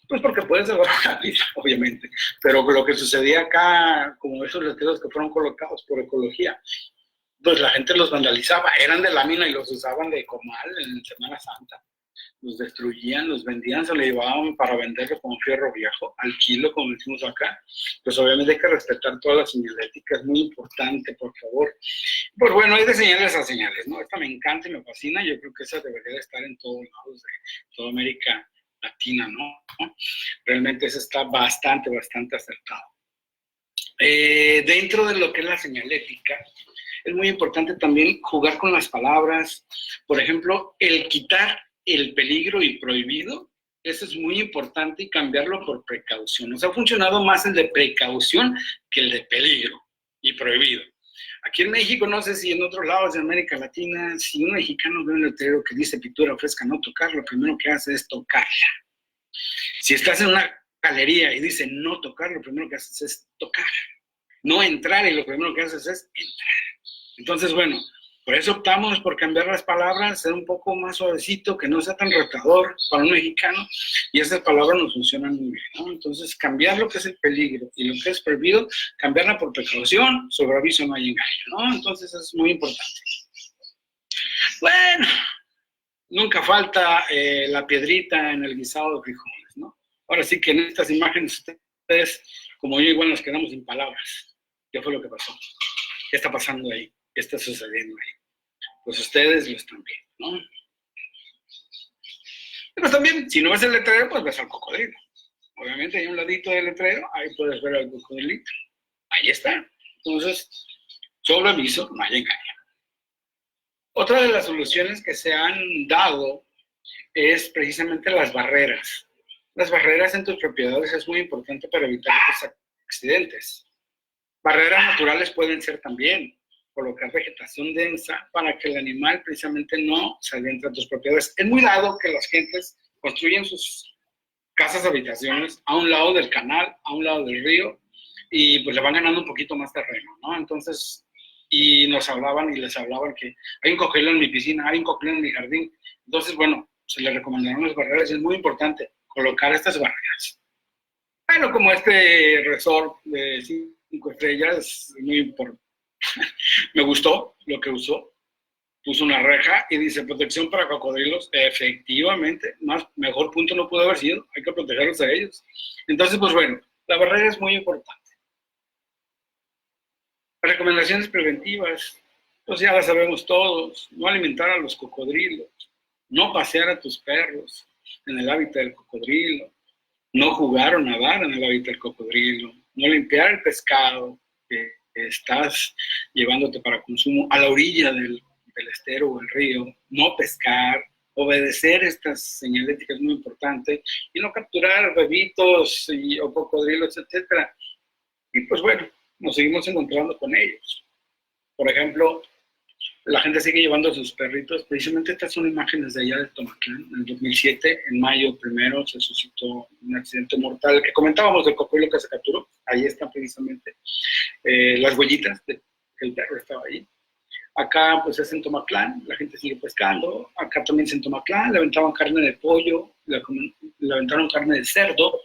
Pues porque puede salvar una vida, obviamente. Pero lo que sucedía acá, como esos letreros que fueron colocados por ecología, pues la gente los vandalizaba. Eran de lámina y los usaban de comal en Semana Santa. Los destruían, los vendían, se lo llevaban para venderlo como fierro viejo, al kilo, como decimos acá. Pues obviamente hay que respetar toda la señalética, es muy importante, por favor. Pues bueno, hay de señales a señales, ¿no? Esta me encanta y me fascina, yo creo que esa debería de estar en todos lados de toda América Latina, ¿no? Realmente eso está bastante acertado. Dentro de lo que es la señalética, es muy importante también jugar con las palabras. Por ejemplo, el quitar el peligro y prohibido, eso es muy importante, y cambiarlo por precaución. Nos ha funcionado más el de precaución que el de peligro y prohibido. Aquí en México, no sé si en otros lados de América Latina, si un mexicano ve un letrero que dice pintura fresca, no tocar, lo primero que hace es tocarla. Si estás en una galería y dice no tocar, lo primero que haces es tocar. No entrar, y lo primero que haces es entrar. Entonces, bueno, por eso optamos por cambiar las palabras, ser un poco más suavecito, que no sea tan retador para un mexicano, y esas palabras nos funcionan muy bien, ¿no? Entonces, cambiar lo que es el peligro y lo que es prohibido, cambiarla por precaución, sobre aviso no hay engaño, ¿no? Entonces, es muy importante. Bueno, nunca falta la piedrita en el guisado de frijoles, ¿no? Ahora sí que en estas imágenes ustedes, como yo, igual nos quedamos sin palabras. ¿Qué fue lo que pasó? ¿Qué está pasando ahí? ¿Qué está sucediendo ahí? Pues ustedes lo están viendo, ¿no? Pero también, si no ves el letrero, pues ves al cocodrilo. Obviamente hay un ladito del letrero, ahí puedes ver al cocodrilito. Ahí está. Entonces, sobre aviso, no hay engaño. Otra de las soluciones que se han dado es precisamente las barreras. Las barreras en tus propiedades es muy importante para evitar los accidentes. Barreras naturales pueden ser también colocar vegetación densa para que el animal precisamente no se adentre a tus propiedades. Es muy dado que las gentes construyen sus casas habitaciones a un lado del canal, a un lado del río, y pues le van ganando un poquito más terreno, ¿no? Entonces, y nos hablaban y les hablaban que hay un cocodrilo en mi piscina, hay un cocodrilo en mi jardín. Entonces, bueno, se les recomendaron las barreras y es muy importante colocar estas barreras. Bueno, como este resort de 5 estrellas, muy importante. Me gustó lo que usó. Puso una reja y dice protección para cocodrilos. Efectivamente, mejor punto no pudo haber sido. Hay que protegerlos a ellos. Entonces, pues bueno, la barrera es muy importante. Recomendaciones preventivas, pues ya las sabemos todos. No alimentar a los cocodrilos, no pasear a tus perros en el hábitat del cocodrilo, no jugar o nadar en el hábitat del cocodrilo, no limpiar el pescado que estás llevándote para consumo a la orilla del estero o el río, no pescar, obedecer estas señaléticas muy importantes y no capturar bebitos o cocodrilos, etcétera. Y pues bueno, nos seguimos encontrando con ellos. Por ejemplo, la gente sigue llevando a sus perritos. Precisamente estas son imágenes de allá de Tomatlán. En el 2007, en mayo 1, se suscitó un accidente mortal que comentábamos del cocodrilo que se capturó. Ahí están precisamente las huellitas de que el perro estaba ahí. Acá pues es en Tomatlán, la gente sigue pescando. Acá también es en Tomatlán, le aventaban carne de pollo, le aventaron carne de cerdo,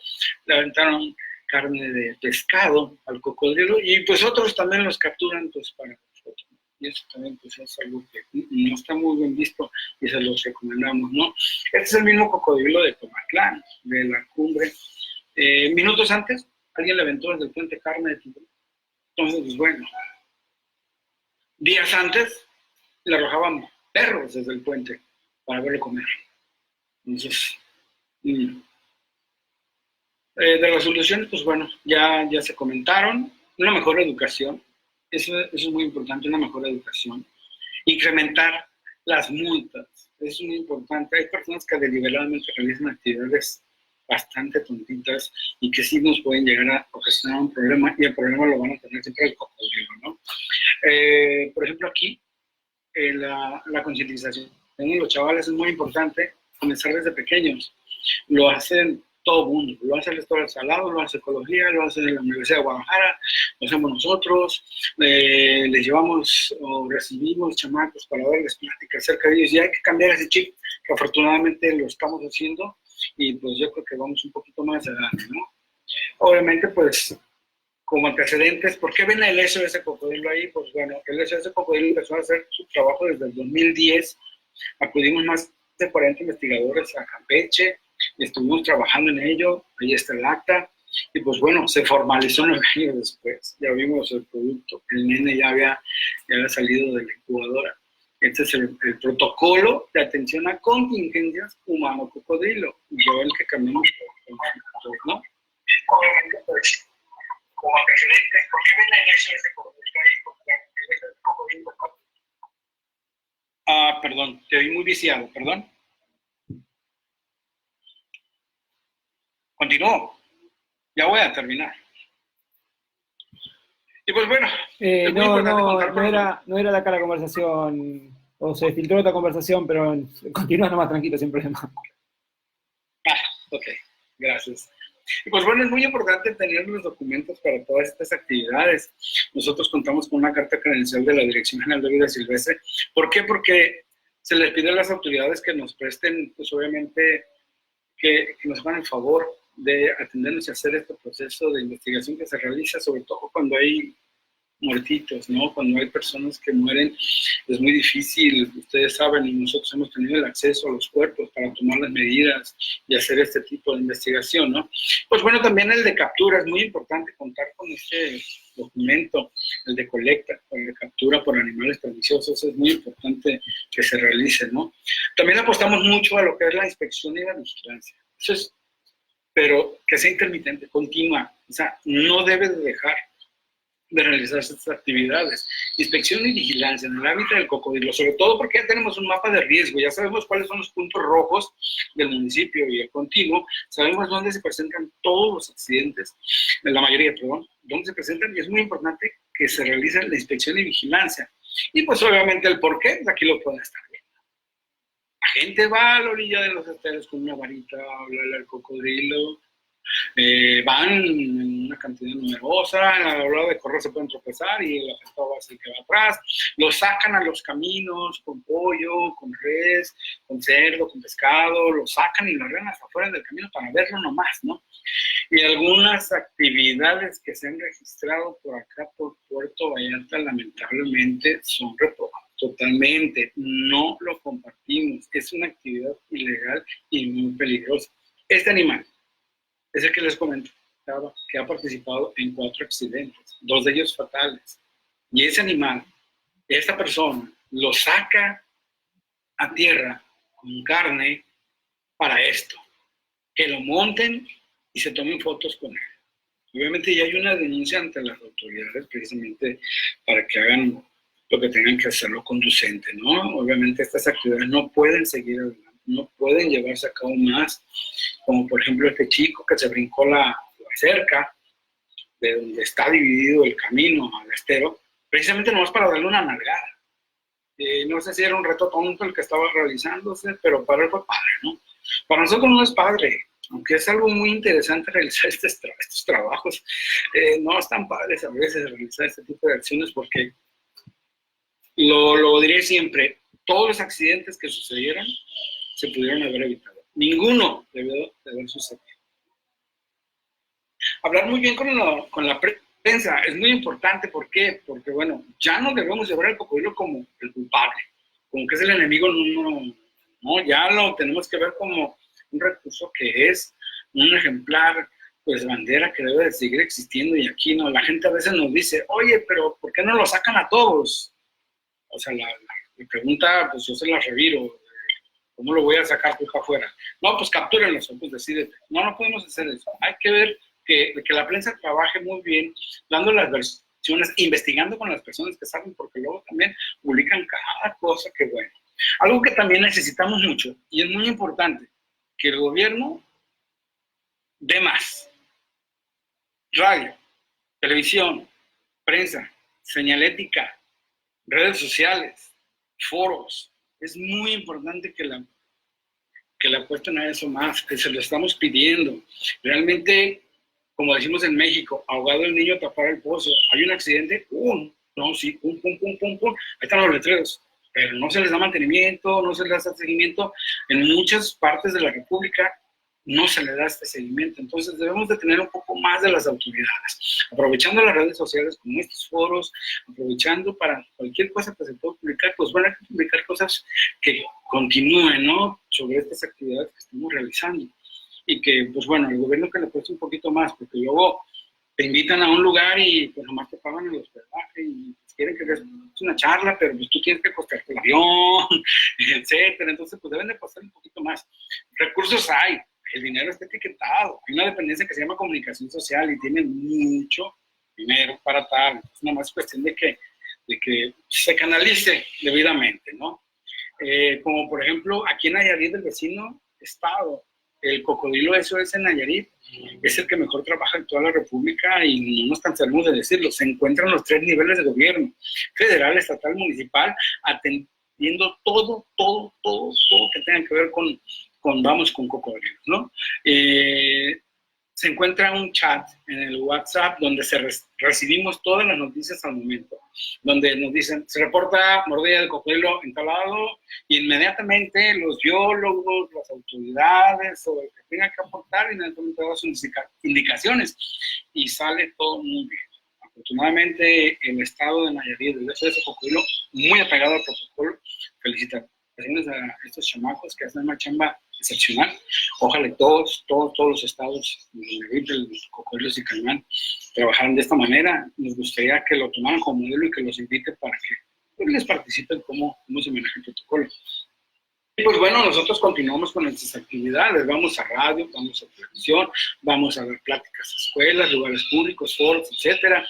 le aventaron carne de pescado al cocodrilo y pues otros también los capturan pues para nosotros. Y eso también pues es algo que no está muy bien visto y se los recomendamos, ¿no? Este es el mismo cocodrilo de Tomatlán, de la cumbre. Minutos antes, alguien le aventó desde el puente carne de tiburón. Entonces, pues bueno, días antes le arrojaban perros desde el puente para verlo comer. Entonces, de las soluciones, pues bueno, ya se comentaron. Una mejor educación, eso es muy importante, una mejor educación. Incrementar las multas, eso es muy importante. Hay personas que deliberadamente realizan actividades bastante tontitas y que sí nos pueden llegar a ocasionar un problema, y el problema lo van a tener siempre el cocodrilo, ¿no? Por ejemplo, aquí, la concientización de los chavales es muy importante, comenzar desde pequeños. Lo hacen todo el mundo, lo hace el Estado Salado, lo hace Ecología, lo hace la Universidad de Guadalajara, lo hacemos nosotros, les llevamos o recibimos chamacos para darles pláticas acerca de ellos, y hay que cambiar ese chip, que afortunadamente lo estamos haciendo, y pues yo creo que vamos un poquito más adelante, ¿no? Obviamente, pues, como antecedentes, ¿por qué ven el SOS Cocodrilo ahí? Pues bueno, el SOS Cocodrilo empezó a hacer su trabajo desde el 2010, acudimos más de 40 investigadores a Campeche, estuvimos trabajando en ello, ahí está el acta, y pues bueno, se formalizó 9 años después, ya vimos el producto, el nene ya había salido de la incubadora. Este es el protocolo de atención a contingencias humano-cocodrilo, yo el que cambiamos, ¿no? Obviamente, pues, como antecedentes, ¿por qué ven el SOS Cocodrilo? Perdón, te oí muy viciado, perdón. Continúo. Ya voy a terminar. Y pues bueno. No era de acá la conversación, o se filtró otra conversación, pero continúa nomás tranquilo, sin problema. Ok, gracias. Y pues bueno, es muy importante tener los documentos para todas estas actividades. Nosotros contamos con una carta credencial de la Dirección General de Vida Silvestre. ¿Por qué? Porque se les pide a las autoridades que nos presten, pues obviamente, que nos hagan el favor de atendernos y hacer este proceso de investigación que se realiza, sobre todo cuando hay muertitos, ¿no? Cuando hay personas que mueren, es muy difícil, ustedes saben, y nosotros hemos tenido el acceso a los cuerpos para tomar las medidas y hacer este tipo de investigación, ¿no? Pues bueno, también el de captura, es muy importante contar con este documento, el de colecta, el de captura por animales perniciosos, es muy importante que se realice, ¿no? También apostamos mucho a lo que es la inspección y la vigilancia, eso es, pero que sea intermitente, continua, o sea, no debe de dejar de realizar estas actividades. Inspección y vigilancia en el hábitat del cocodrilo, sobre todo porque ya tenemos un mapa de riesgo, ya sabemos cuáles son los puntos rojos del municipio y el continuo, sabemos dónde se presentan todos los accidentes, la mayoría, perdón, dónde se presentan, y es muy importante que se realice la inspección y vigilancia. Y pues obviamente el por qué, aquí lo pueden estar viendo. La gente va a la orilla de los esteros con una varita a hablarle al cocodrilo. Van en una cantidad numerosa, a la hora de correr se pueden tropezar y el afectado va a ser que va atrás. Los sacan a los caminos con pollo, con res, con cerdo, con pescado, los sacan y lo arreglan hasta afuera del camino para verlo nomás, ¿no? Y algunas actividades que se han registrado por acá, por Puerto Vallarta, lamentablemente son reprobadas totalmente. No lo compartimos. Es una actividad ilegal y muy peligrosa. Este animal es el que les comentaba, que ha participado en 4 accidentes, 2 de ellos fatales. Y ese animal, esta persona, lo saca a tierra con carne para esto, que lo monten y se tomen fotos con él. Obviamente ya hay una denuncia ante las autoridades precisamente para que hagan lo que tengan que hacerlo conducente, ¿no? Obviamente estas actividades no pueden seguir adelante, no pueden llevarse a cabo más, como por ejemplo este chico que se brincó la cerca de donde está dividido el camino al estero, precisamente nomás para darle una nalgada. No sé si era un reto tonto el que estaba realizándose, pero para él fue padre, ¿no? Para nosotros no es padre, aunque es algo muy interesante realizar estos trabajos. No es tan padre a veces realizar este tipo de acciones porque, lo diré siempre, todos los accidentes que sucedieron se pudieron haber evitado. Ninguno debió de haber sucedido. Hablar muy bien con la prensa es muy importante. ¿Por qué? Porque, bueno, ya no debemos llevar al cocodrilo como el culpable, como que es el enemigo, no, ya lo tenemos que ver como un recurso que es un ejemplar, pues bandera que debe de seguir existiendo. Y aquí no, la gente a veces nos dice, oye, pero ¿por qué no lo sacan a todos? O sea, la pregunta, pues yo se la reviro. ¿Cómo lo voy a sacar para afuera? No, pues captúrenlos, pues decídete. No podemos hacer eso. Hay que ver que la prensa trabaje muy bien, dando las versiones, investigando con las personas que saben, porque luego también publican cada cosa que bueno. Algo que también necesitamos mucho, y es muy importante, que el gobierno dé más. Radio, televisión, prensa, señalética, redes sociales, foros. Es muy importante que le apuesten a eso más, que se lo estamos pidiendo. Realmente, como decimos en México, ahogado el niño, tapar el pozo. Hay un accidente, pum, ahí están los letreros, pero no se les da mantenimiento, no se les da seguimiento. En muchas partes de la República no se le da este seguimiento. Entonces debemos de tener un poco más de las autoridades, aprovechando las redes sociales como estos foros, aprovechando para cualquier cosa que se pueda publicar, pues van a publicar cosas que continúen, ¿no?, sobre estas actividades que estamos realizando. Y que, pues bueno, el gobierno que le cueste un poquito más, porque luego te invitan a un lugar y pues nomás te pagan el hospedaje y pues, quieren que des una charla, pero pues tú tienes que costarte el avión, etcétera. Entonces, pues deben de costar un poquito más. Recursos hay, el dinero está etiquetado. Hay una dependencia que se llama comunicación social y tiene mucho dinero para tal. Entonces, nomás es cuestión de que se canalice debidamente, ¿no? Como por ejemplo, aquí en Nayarit, del vecino estado, el cocodrilo SOS en Nayarit es el que mejor trabaja en toda la República y no nos cansaremos de decirlo. Se encuentran los 3 niveles de gobierno, federal, estatal, municipal, atendiendo todo que tenga que ver con cocodrilos, ¿no? Se encuentra un chat en el WhatsApp donde recibimos todas las noticias al momento, donde nos dicen, se reporta mordida de cocodrilo en tal lado, y inmediatamente los biólogos, las autoridades o el que tenga que aportar, inmediatamente da sus indicaciones y sale todo muy bien. Afortunadamente, el estado de Nayarit, el SOS Cocodrilo, muy apegado al protocolo. Felicitaciones a estos chamacos que hacen una chamba excepcional. Ojalá todos los estados de cocodrilos y caimán trabajaran de esta manera. Nos gustaría que lo tomaran como modelo y que los invite para que les participen cómo se maneja el protocolo. Y pues bueno, nosotros continuamos con nuestras actividades. Vamos a radio, vamos a televisión, vamos a dar pláticas a escuelas, lugares públicos, foros, etcétera.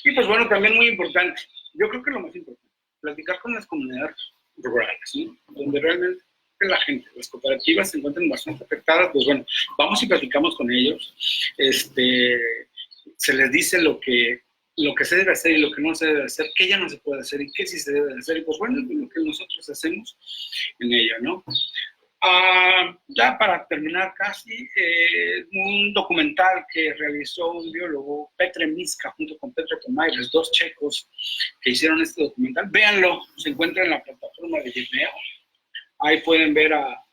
Y pues bueno, también muy importante, yo creo que lo más importante, platicar con las comunidades rurales, ¿no?, donde realmente la gente, las cooperativas se encuentran bastante afectadas. Pues bueno, vamos y platicamos con ellos. Se les dice lo que lo que se debe hacer y lo que no se debe hacer, qué ya no se puede hacer y qué sí se debe hacer. Y pues bueno, es lo que nosotros hacemos en ello, ¿no? Ya para terminar casi, un documental que realizó un biólogo, Petr Miska, junto con Petr Tomairs, dos checos que hicieron este documental. Véanlo, se encuentra en la plataforma de Vimeo. Ahí pueden ver a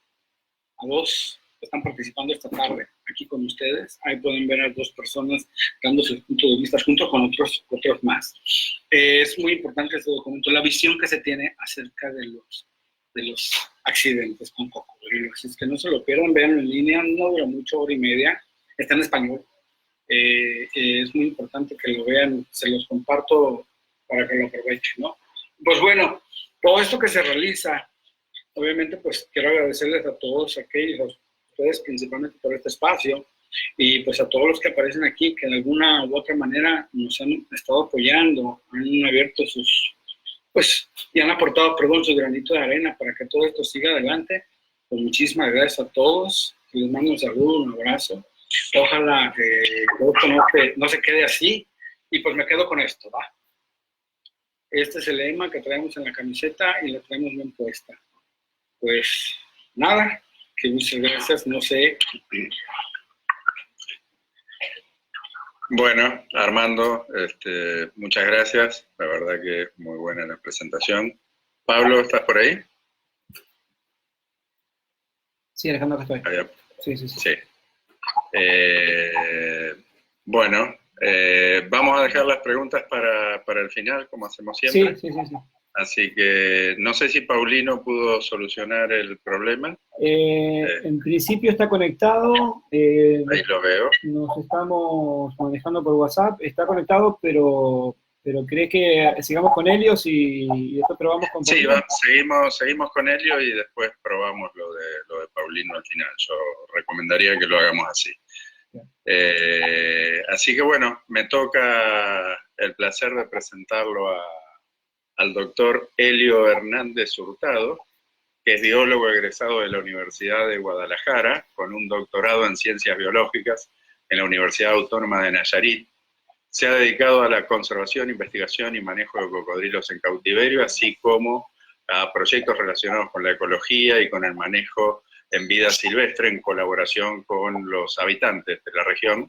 dos que están participando esta tarde aquí con ustedes. Ahí pueden ver a dos personas dando su punto de vista junto con otros más. Es muy importante este documento, la visión que se tiene acerca de los accidentes con cocodrilos. Es que no se lo pierdan, vean en línea, no dura mucho, hora y media, está en español. Es muy importante que lo vean, se los comparto para que lo aprovechen, ¿no? Pues bueno, todo esto que se realiza, obviamente pues quiero agradecerles a todos aquellos, ustedes principalmente por este espacio, y pues a todos los que aparecen aquí, que de alguna u otra manera nos han estado apoyando, han abierto sus, pues, y han aportado, su granito de arena para que todo esto siga adelante. Pues muchísimas gracias a todos, les mando un saludo, un abrazo. Ojalá que esto no se quede así, y pues me quedo con esto, ¿va? Este es el lema que traemos en la camiseta y la traemos bien puesta. Pues nada, que muchas gracias, no sé. Bueno, Armando, muchas gracias. La verdad que muy buena la presentación. Pablo, ¿estás por ahí? Sí, Alejandro, acá estoy. Sí. Bueno, vamos a dejar las preguntas para el final, como hacemos siempre. Sí. Así que no sé si Paulino pudo solucionar el problema. En principio está conectado. Ahí lo veo. Nos estamos manejando por WhatsApp. Está conectado, pero ¿cree que sigamos con Helios y después probamos con Paulino? Sí, seguimos con Helio y después probamos lo de Paulino al final. Yo recomendaría que lo hagamos así. Así que bueno, me toca el placer de presentarlo al doctor Helio Hernández Hurtado, que es biólogo egresado de la Universidad de Guadalajara, con un doctorado en Ciencias Biológicas en la Universidad Autónoma de Nayarit. Se ha dedicado a la conservación, investigación y manejo de cocodrilos en cautiverio, así como a proyectos relacionados con la ecología y con el manejo en vida silvestre en colaboración con los habitantes de la región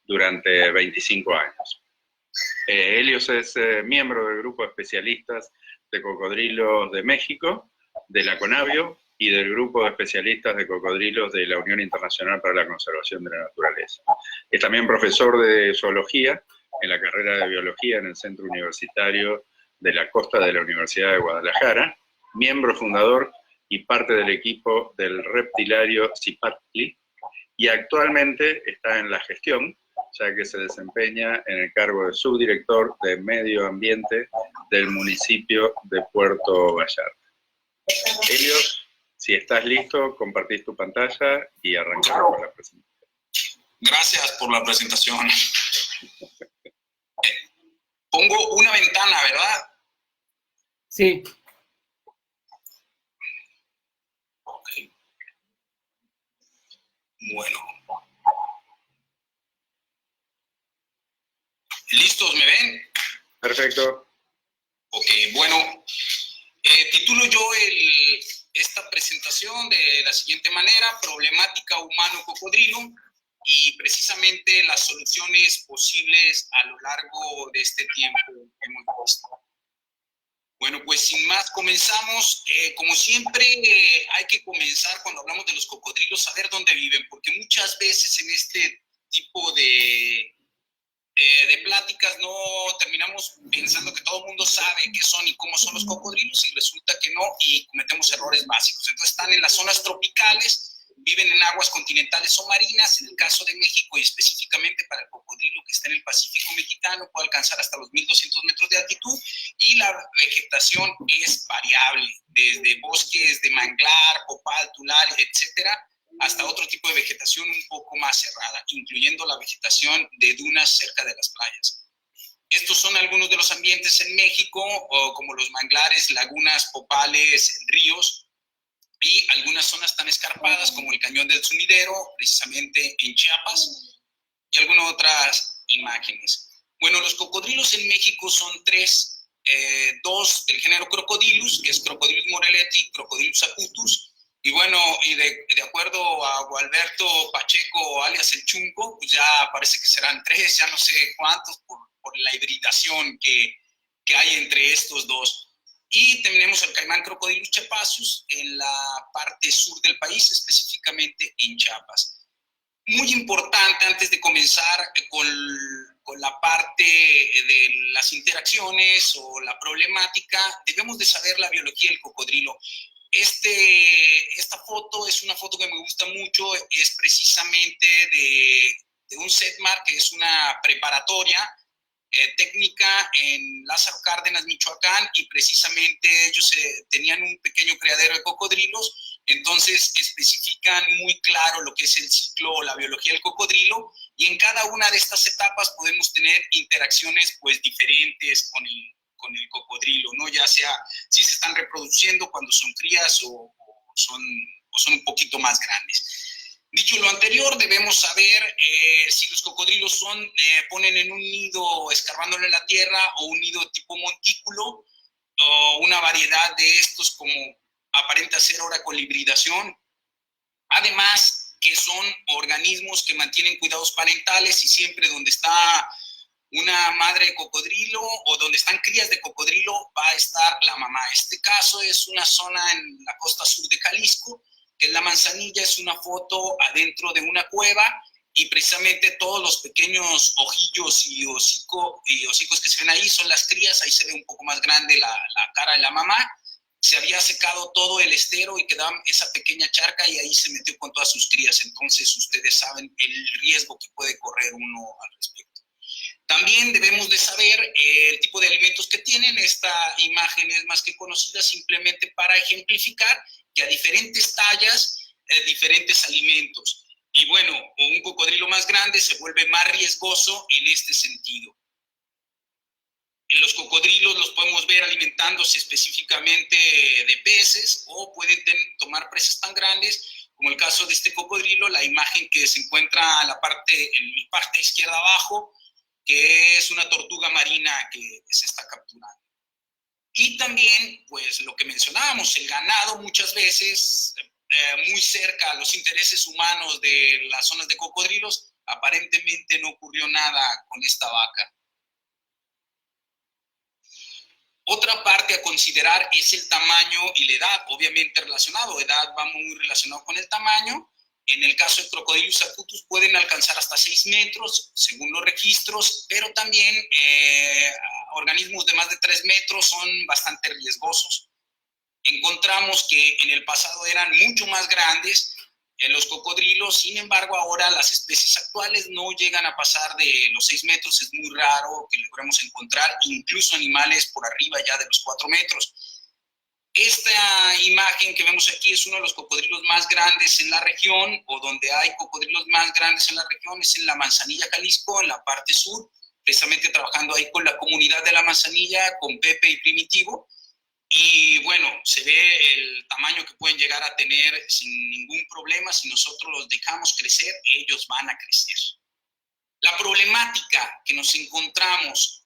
durante 25 años. Helios es miembro del grupo de especialistas de cocodrilos de México, de la CONABIO, y del grupo de especialistas de cocodrilos de la Unión Internacional para la Conservación de la Naturaleza. Es también profesor de zoología en la carrera de biología en el Centro Universitario de la Costa de la Universidad de Guadalajara, miembro fundador y parte del equipo del reptilario Cipactli, y actualmente está en la gestión, ya que se desempeña en el cargo de subdirector de Medio Ambiente del municipio de Puerto Vallarta. Helios, si estás listo, compartís tu pantalla y arrancamos con la presentación. Gracias por la presentación. Pongo una ventana, ¿verdad? Sí. Ok. Bueno. ¿Listos? ¿Me ven? Perfecto. Ok, bueno. Titulo yo esta presentación de la siguiente manera: problemática humano-cocodrilo y precisamente las soluciones posibles a lo largo de este tiempo que hemos visto. Bueno, pues sin más comenzamos. Como siempre, hay que comenzar cuando hablamos de los cocodrilos, saber dónde viven, porque muchas veces en este tipo de pláticas no terminamos pensando que todo el mundo sabe qué son y cómo son los cocodrilos, y resulta que no, y cometemos errores básicos. Entonces están en las zonas tropicales, viven en aguas continentales o marinas. En el caso de México, y específicamente para el cocodrilo que está en el Pacífico mexicano, puede alcanzar hasta los 1.200 metros de altitud, y la vegetación es variable, desde bosques de manglar, copal, tular, etcétera, hasta otro tipo de vegetación un poco más cerrada, incluyendo la vegetación de dunas cerca de las playas. Estos son algunos de los ambientes en México, como los manglares, lagunas, popales, ríos, y algunas zonas tan escarpadas como el Cañón del Sumidero, precisamente en Chiapas, y algunas otras imágenes. Bueno, los cocodrilos en México son tres, dos del género Crocodylus, que es Crocodylus moreleti, Crocodylus acutus, y bueno, y de acuerdo a Gualberto Pacheco, alias el Chunco, pues ya parece que serán tres, ya no sé cuántos, por la hibridación que hay entre estos dos. Y tenemos el caimán Crocodylus chapazus en la parte sur del país, específicamente en Chiapas. Muy importante, antes de comenzar con la parte de las interacciones o la problemática, debemos de saber la biología del cocodrilo. Esta foto es una foto que me gusta mucho, es precisamente de un CETMAR, que es una preparatoria técnica en Lázaro Cárdenas, Michoacán, y precisamente ellos tenían un pequeño criadero de cocodrilos, entonces especifican muy claro lo que es el ciclo o la biología del cocodrilo, y en cada una de estas etapas podemos tener interacciones pues diferentes con el cocodrilo, ¿no? Ya sea si se están reproduciendo cuando son crías o son un poquito más grandes. Dicho lo anterior, debemos saber si los cocodrilos ponen en un nido escarbándole la tierra o un nido tipo montículo, o una variedad de estos como aparenta ser ahora con hibridación. Además, que son organismos que mantienen cuidados parentales y siempre donde está una madre de cocodrilo o donde están crías de cocodrilo va a estar la mamá. Este caso es una zona en la costa sur de Jalisco, que es la Manzanilla, es una foto adentro de una cueva y precisamente todos los pequeños ojillos y hocicos que se ven ahí son las crías, ahí se ve un poco más grande la cara de la mamá. Se había secado todo el estero y quedaba esa pequeña charca y ahí se metió con todas sus crías, entonces ustedes saben el riesgo que puede correr uno al respecto. También debemos de saber el tipo de alimentos que tienen. Esta imagen es más que conocida simplemente para ejemplificar que a diferentes tallas, diferentes alimentos. Y bueno, un cocodrilo más grande se vuelve más riesgoso en este sentido. En los cocodrilos los podemos ver alimentándose específicamente de peces o pueden tomar presas tan grandes como el caso de este cocodrilo, la imagen que se encuentra en mi parte izquierda abajo, que es una tortuga marina que se está capturando. Y también, pues lo que mencionábamos, el ganado muchas veces muy cerca a los intereses humanos de las zonas de cocodrilos, aparentemente no ocurrió nada con esta vaca. Otra parte a considerar es el tamaño y la edad, obviamente relacionado. Edad va muy relacionado con el tamaño. En el caso de Crocodylus acutus pueden alcanzar hasta 6 metros, según los registros, pero también organismos de más de 3 metros son bastante riesgosos. Encontramos que en el pasado eran mucho más grandes los cocodrilos, sin embargo ahora las especies actuales no llegan a pasar de los 6 metros, es muy raro que logremos encontrar incluso animales por arriba ya de los 4 metros. Esta imagen que vemos aquí es uno de los cocodrilos más grandes en la región, o donde hay cocodrilos más grandes en la región, es en la Manzanilla, Jalisco, en la parte sur, precisamente trabajando ahí con la comunidad de la Manzanilla, con Pepe y Primitivo. Y bueno, se ve el tamaño que pueden llegar a tener sin ningún problema. Si nosotros los dejamos crecer, ellos van a crecer. La problemática que nos encontramos,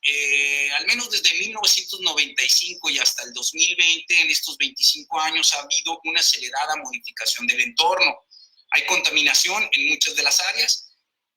al menos desde 1995 y hasta el 2020, en estos 25 años, ha habido una acelerada modificación del entorno. Hay contaminación en muchas de las áreas,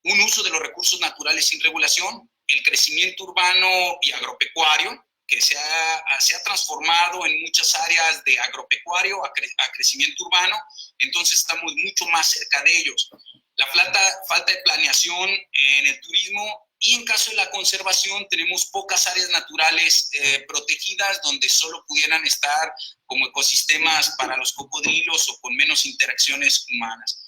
un uso de los recursos naturales sin regulación, el crecimiento urbano y agropecuario, que se ha transformado en muchas áreas de agropecuario a crecimiento urbano, entonces estamos mucho más cerca de ellos. La falta de planeación en el turismo y en caso de la conservación tenemos pocas áreas naturales protegidas donde solo pudieran estar como ecosistemas para los cocodrilos o con menos interacciones humanas.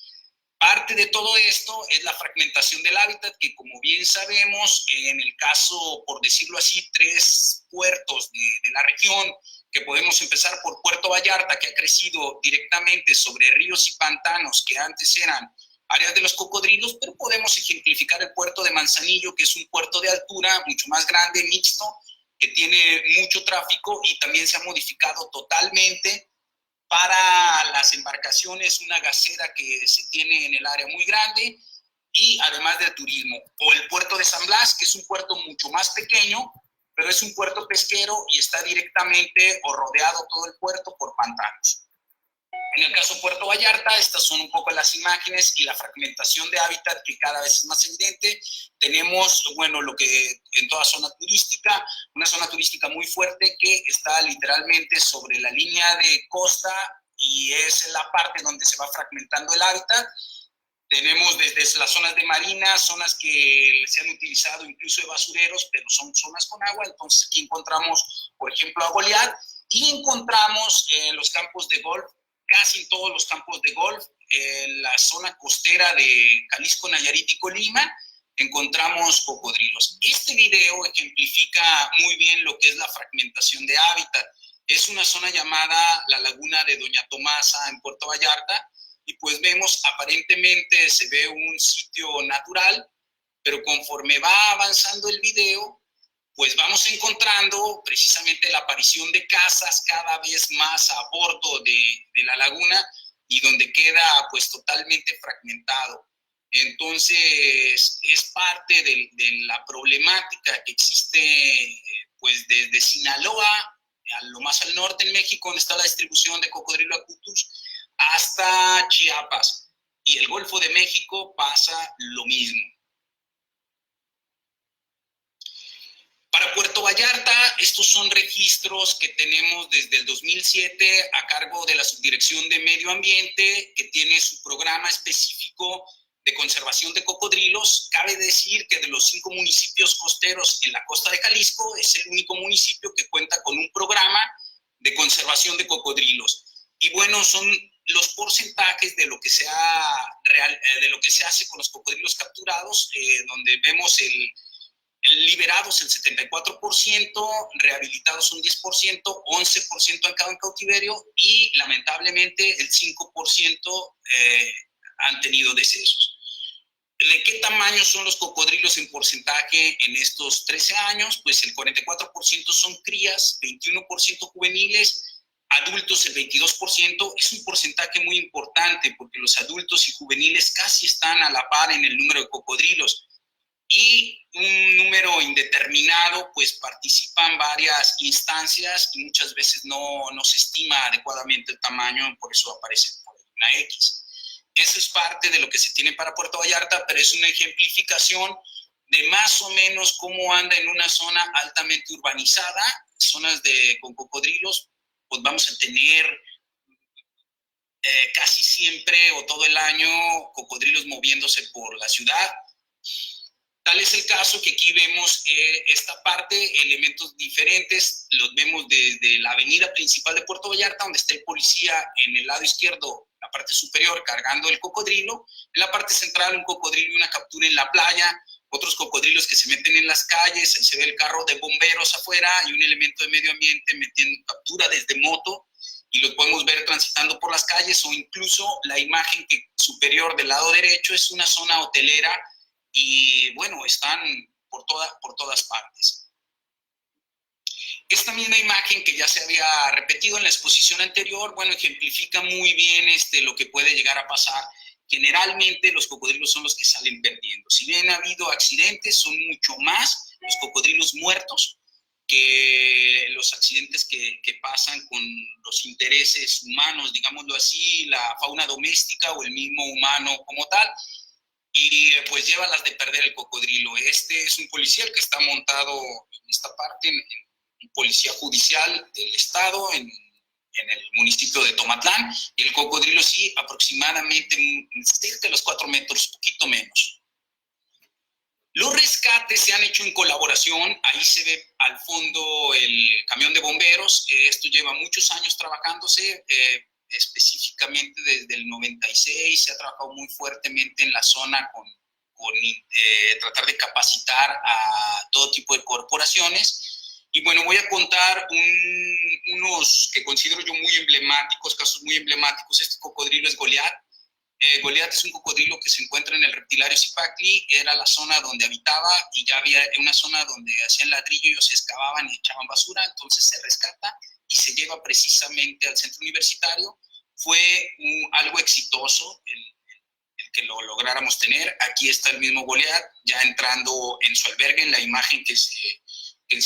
Parte de todo esto es la fragmentación del hábitat, que como bien sabemos, en el caso, por decirlo así, 3 puertos de la región, que podemos empezar por Puerto Vallarta, que ha crecido directamente sobre ríos y pantanos que antes eran áreas de los cocodrilos, pero podemos ejemplificar el puerto de Manzanillo, que es un puerto de altura mucho más grande, mixto, que tiene mucho tráfico y también se ha modificado totalmente para las embarcaciones, una gasera que se tiene en el área muy grande, y además de turismo. O el puerto de San Blas, que es un puerto mucho más pequeño, pero es un puerto pesquero y está directamente o rodeado todo el puerto por pantanos. En el caso de Puerto Vallarta, estas son un poco las imágenes y la fragmentación de hábitat que cada vez es más evidente. Tenemos, bueno, lo que en toda zona turística, una zona turística muy fuerte que está literalmente sobre la línea de costa y es la parte donde se va fragmentando el hábitat. Tenemos desde las zonas de marina, zonas que se han utilizado incluso de basureros, pero son zonas con agua. Entonces aquí encontramos, por ejemplo, a Goliat y encontramos los campos de golf, casi en todos los campos de golf, en la zona costera de Jalisco, Nayarit y Colima, encontramos cocodrilos. Este video ejemplifica muy bien lo que es la fragmentación de hábitat. Es una zona llamada la Laguna de Doña Tomasa en Puerto Vallarta, y pues vemos, aparentemente se ve un sitio natural, pero conforme va avanzando el video, pues vamos encontrando precisamente la aparición de casas cada vez más a bordo de la laguna y donde queda pues totalmente fragmentado. Entonces es parte de la problemática que existe pues desde Sinaloa a lo más al norte en México, donde está la distribución de cocodrilo acutus, hasta Chiapas, y el Golfo de México pasa lo mismo. Para Puerto Vallarta, estos son registros que tenemos desde el 2007 a cargo de la Subdirección de Medio Ambiente, que tiene su programa específico de conservación de cocodrilos. Cabe decir que de los 5 municipios costeros en la costa de Jalisco, es el único municipio que cuenta con un programa de conservación de cocodrilos. Y bueno, son los porcentajes de lo que se hace con los cocodrilos capturados, donde vemos liberados el 74%, rehabilitados un 10%, 11% han quedado en cautiverio y lamentablemente el 5% han tenido decesos. ¿De qué tamaño son los cocodrilos en porcentaje en estos 13 años? Pues el 44% son crías, 21% juveniles, adultos el 22%. Es un porcentaje muy importante porque los adultos y juveniles casi están a la par en el número de cocodrilos. Y un número indeterminado, pues participan varias instancias y muchas veces no se estima adecuadamente el tamaño, por eso aparece por ahí una X. Eso es parte de lo que se tiene para Puerto Vallarta, pero es una ejemplificación de más o menos cómo anda en una zona altamente urbanizada, zonas con cocodrilos, pues vamos a tener casi siempre o todo el año cocodrilos moviéndose por la ciudad. Tal es el caso que aquí vemos esta parte, elementos diferentes, los vemos desde la avenida principal de Puerto Vallarta, donde está el policía en el lado izquierdo, la parte superior, cargando el cocodrilo, en la parte central un cocodrilo y una captura en la playa, otros cocodrilos que se meten en las calles, ahí se ve el carro de bomberos afuera y un elemento de medio ambiente metiendo captura desde moto, y los podemos ver transitando por las calles, o incluso la imagen superior del lado derecho es una zona hotelera. Y bueno, están por todas partes. Esta misma imagen que ya se había repetido en la exposición anterior, bueno, ejemplifica muy bien lo que puede llegar a pasar. Generalmente los cocodrilos son los que salen perdiendo. Si bien ha habido accidentes, son mucho más los cocodrilos muertos que los accidentes que pasan con los intereses humanos, digámoslo así, la fauna doméstica o el mismo humano como tal. Y pues lleva las de perder el cocodrilo. Este es un policía que está montado en esta parte, en policía judicial del estado, en el municipio de Tomatlán, y el cocodrilo sí, aproximadamente cerca de los 4 metros, poquito menos. Los rescates se han hecho en colaboración, ahí se ve al fondo el camión de bomberos, esto lleva muchos años trabajándose, específicamente desde el 96 se ha trabajado muy fuertemente en la zona con tratar de capacitar a todo tipo de corporaciones. Y bueno, voy a contar unos que considero yo muy emblemáticos, casos muy emblemáticos. Este cocodrilo es Goliat. Goliat es un cocodrilo que se encuentra en el reptilario Zipacli, era la zona donde habitaba y ya había una zona donde hacían ladrillo, ellos se excavaban y echaban basura, entonces se rescata y se lleva precisamente al centro universitario. Fue algo exitoso el que lo lográramos tener. Aquí está el mismo Goliat, ya entrando en su albergue, en la imagen que se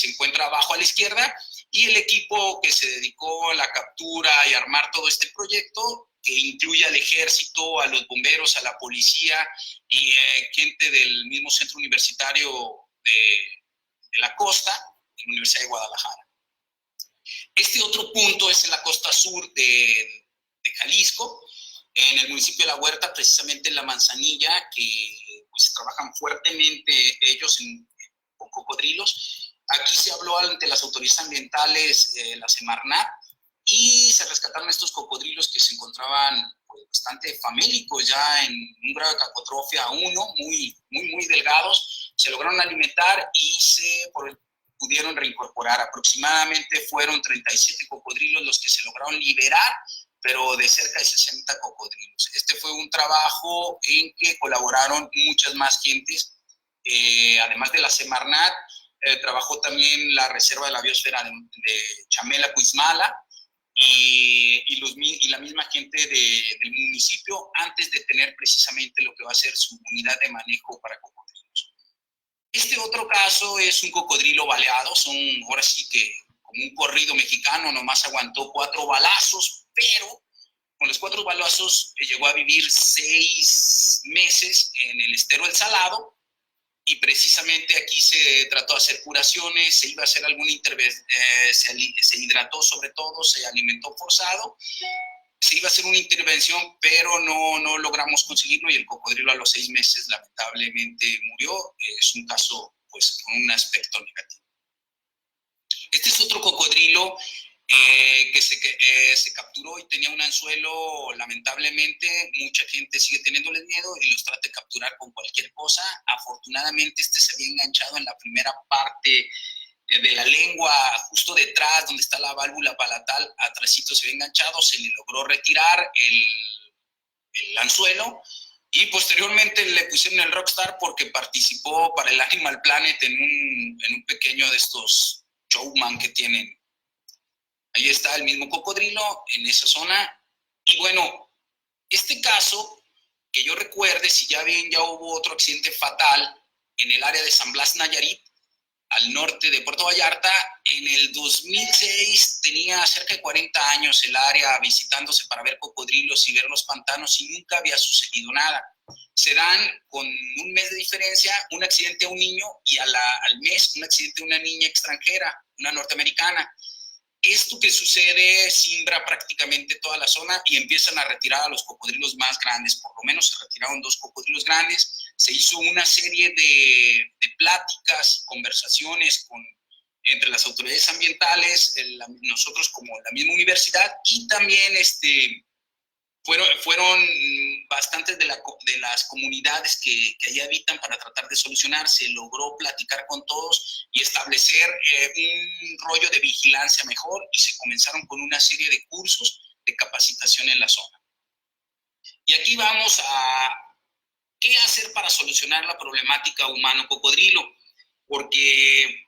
encuentra abajo a la izquierda, y el equipo que se dedicó a la captura y armar todo este proyecto, que incluye al ejército, a los bomberos, a la policía y gente del mismo centro universitario de la costa, de la Universidad de Guadalajara. Este otro punto es en la costa sur de Jalisco, en el municipio de La Huerta, precisamente en La Manzanilla, que pues trabajan fuertemente ellos con cocodrilos. Aquí se habló ante las autoridades ambientales, la Semarnat, y se rescataron estos cocodrilos que se encontraban pues, bastante famélicos, ya en un grado de cacotrofia 1, muy delgados. Se lograron alimentar y se pudieron reincorporar. Aproximadamente fueron 37 cocodrilos los que se lograron liberar, pero de cerca de 60 cocodrilos. Este fue un trabajo en que colaboraron muchas más gentes, además de la Semarnat. Trabajó también la Reserva de la Biosfera de Chamela-Cuizmala y la misma gente del municipio, antes de tener precisamente lo que va a ser su unidad de manejo para cocodrilos. Este otro caso es un cocodrilo baleado, ahora sí que como un corrido mexicano, nomás aguantó 4 balazos, pero con los 4 balazos llegó a vivir 6 meses en el estero El Salado, y precisamente aquí se trató de hacer curaciones, se iba a hacer alguna intervención, se hidrató sobre todo, se alimentó forzado, se iba a hacer una intervención, pero no logramos conseguirlo y el cocodrilo a los 6 meses lamentablemente murió. Es un caso pues con un aspecto negativo. Este es otro cocodrilo que se capturó y tenía un anzuelo. Lamentablemente mucha gente sigue teniéndole miedo y los trata de capturar con cualquier cosa. Afortunadamente este se había enganchado en la primera parte de la lengua, justo detrás donde está la válvula palatal, atrásito se había enganchado, se le logró retirar el anzuelo y posteriormente le pusieron el Rockstar porque participó para el Animal Planet en un pequeño de estos showman que tienen. Ahí está el mismo cocodrilo en esa zona. Y bueno, este caso, que yo recuerde, si ya hubo otro accidente fatal en el área de San Blas, Nayarit, al norte de Puerto Vallarta. En el 2006 tenía cerca de 40 años el área visitándose para ver cocodrilos y ver los pantanos y nunca había sucedido nada. Se dan con un mes de diferencia un accidente a un niño y al mes un accidente a una niña extranjera, una norteamericana. Esto que sucede simbra prácticamente toda la zona y empiezan a retirar a los cocodrilos más grandes. Por lo menos se retiraron 2 cocodrilos grandes. Se hizo una serie de pláticas, conversaciones entre las autoridades ambientales, nosotros como la misma universidad, y también fueron bastantes de las comunidades que allí habitan para tratar de solucionar. Se logró platicar con todos y establecer un rollo de vigilancia mejor y se comenzaron con una serie de cursos de capacitación en la zona. Y aquí vamos a qué hacer para solucionar la problemática humano-cocodrilo, porque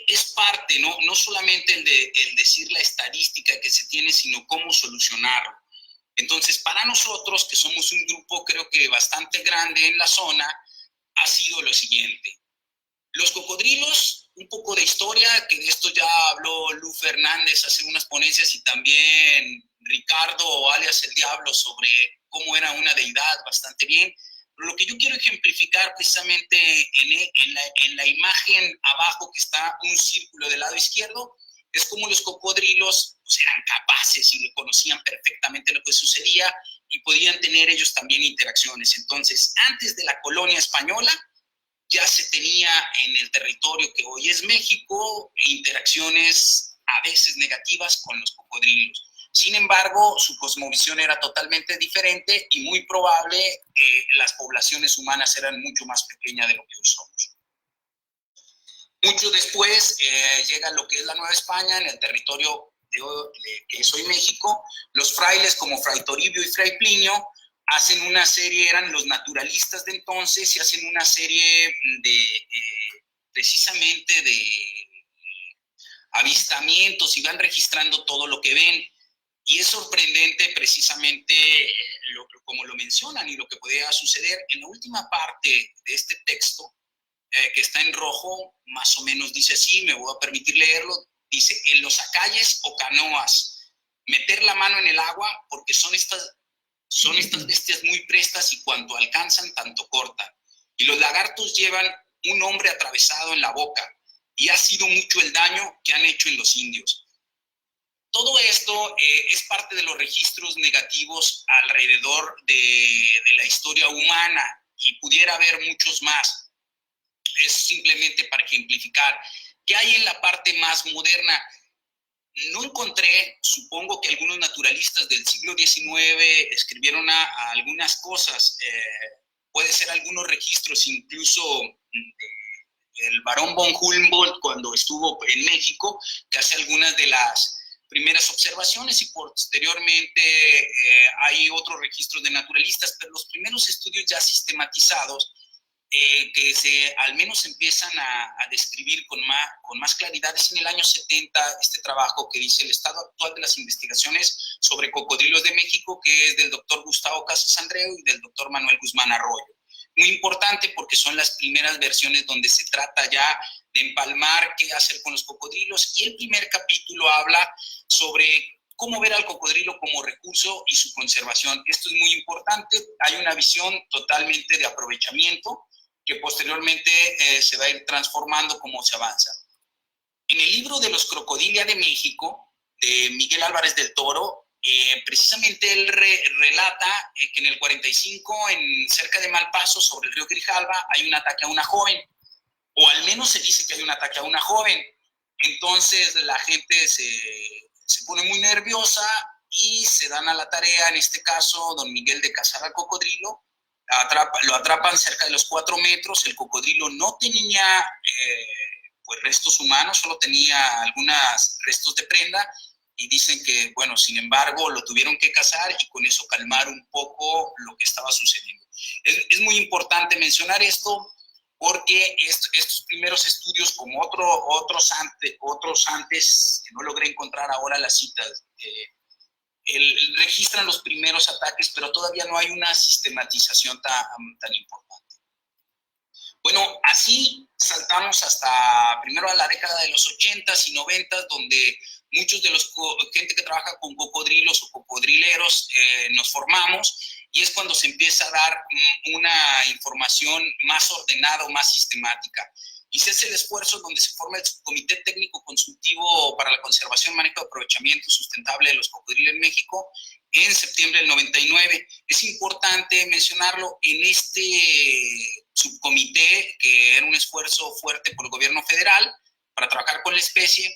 es parte, no solamente el decir la estadística que se tiene, sino cómo solucionarlo. Entonces, para nosotros, que somos un grupo creo que bastante grande en la zona, ha sido lo siguiente. Los cocodrilos, un poco de historia, que de esto ya habló Lu Fernández hace unas ponencias y también Ricardo, alias El Diablo, sobre cómo era una deidad bastante bien. Pero lo que yo quiero ejemplificar precisamente en la imagen abajo, que está un círculo del lado izquierdo, es como los cocodrilos pues, eran capaces y conocían perfectamente lo que sucedía y podían tener ellos también interacciones. Entonces, antes de la colonia española, ya se tenía en el territorio que hoy es México interacciones a veces negativas con los cocodrilos. Sin embargo, su cosmovisión era totalmente diferente y muy probable que las poblaciones humanas eran mucho más pequeñas de lo que hoy somos. Mucho después llega lo que es la Nueva España, en el territorio que es hoy México. Los frailes como Fray Toribio y Fray Plinio hacen una serie, eran los naturalistas de entonces, y hacen una serie precisamente de avistamientos y van registrando todo lo que ven. Y es sorprendente precisamente como lo mencionan y lo que podría suceder. En la última parte de este texto, que está en rojo, más o menos dice así, me voy a permitir leerlo, dice: en los acayes o canoas, meter la mano en el agua, porque son estas bestias muy prestas y cuanto alcanzan, tanto cortan. Y los lagartos llevan un hombre atravesado en la boca, y ha sido mucho el daño que han hecho en los indios. Todo esto es parte de los registros negativos alrededor de la historia humana, y pudiera haber muchos más. Es simplemente para ejemplificar. ¿Qué hay en la parte más moderna? No encontré, supongo que algunos naturalistas del siglo XIX escribieron algunas cosas, puede ser algunos registros, incluso el barón von Humboldt cuando estuvo en México, que hace algunas de las primeras observaciones, y posteriormente hay otros registros de naturalistas, pero los primeros estudios ya sistematizados que al menos empiezan a describir con más claridad es en el año 70 este trabajo que dice: el estado actual de las investigaciones sobre cocodrilos de México, que es del doctor Gustavo Casas Andreu y del doctor Manuel Guzmán Arroyo. Muy importante porque son las primeras versiones donde se trata ya de empalmar qué hacer con los cocodrilos, y el primer capítulo habla sobre cómo ver al cocodrilo como recurso y su conservación. Esto es muy importante. Hay una visión totalmente de aprovechamiento que posteriormente se va a ir transformando como se avanza. En el libro de los Crocodilia de México, de Miguel Álvarez del Toro, precisamente él relata que en el 45, cerca de Malpaso, sobre el río Grijalva, hay un ataque a una joven, o al menos se dice que hay un ataque a una joven. Entonces la gente se pone muy nerviosa y se dan a la tarea, en este caso, don Miguel, de cazar al cocodrilo. Lo atrapan cerca de los 4 metros. El cocodrilo no tenía pues restos humanos, solo tenía algunos restos de prenda, y dicen que, bueno, sin embargo, lo tuvieron que cazar y con eso calmar un poco lo que estaba sucediendo. Es muy importante mencionar esto porque estos primeros estudios, como otros antes, que no logré encontrar ahora las citas, registran los primeros ataques, pero todavía no hay una sistematización tan importante. Bueno, así saltamos hasta primero a la década de los 80s y 90s, donde muchos de los gente que trabaja con cocodrilos o cocodrileros nos formamos, y es cuando se empieza a dar una información más ordenada o más sistemática. Y se hace el esfuerzo donde se forma el Comité Técnico Consultivo para la Conservación, Manejo y Aprovechamiento Sustentable de los Cocodrilos en México en septiembre del 99. Es importante mencionarlo, en este subcomité, que era un esfuerzo fuerte por el gobierno federal para trabajar con la especie,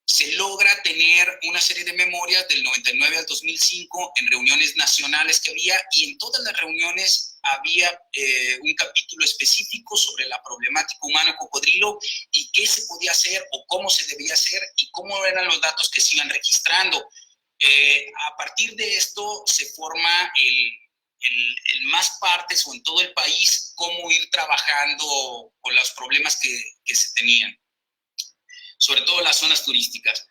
se logra tener una serie de memorias del 99 al 2005 en reuniones nacionales que había, y en todas las reuniones había un capítulo específico sobre la problemática humano-cocodrilo y qué se podía hacer o cómo se debía hacer y cómo eran los datos que se iban registrando. A partir de esto se forma el más partes, o en todo el país, cómo ir trabajando con los problemas que se tenían, sobre todo las zonas turísticas.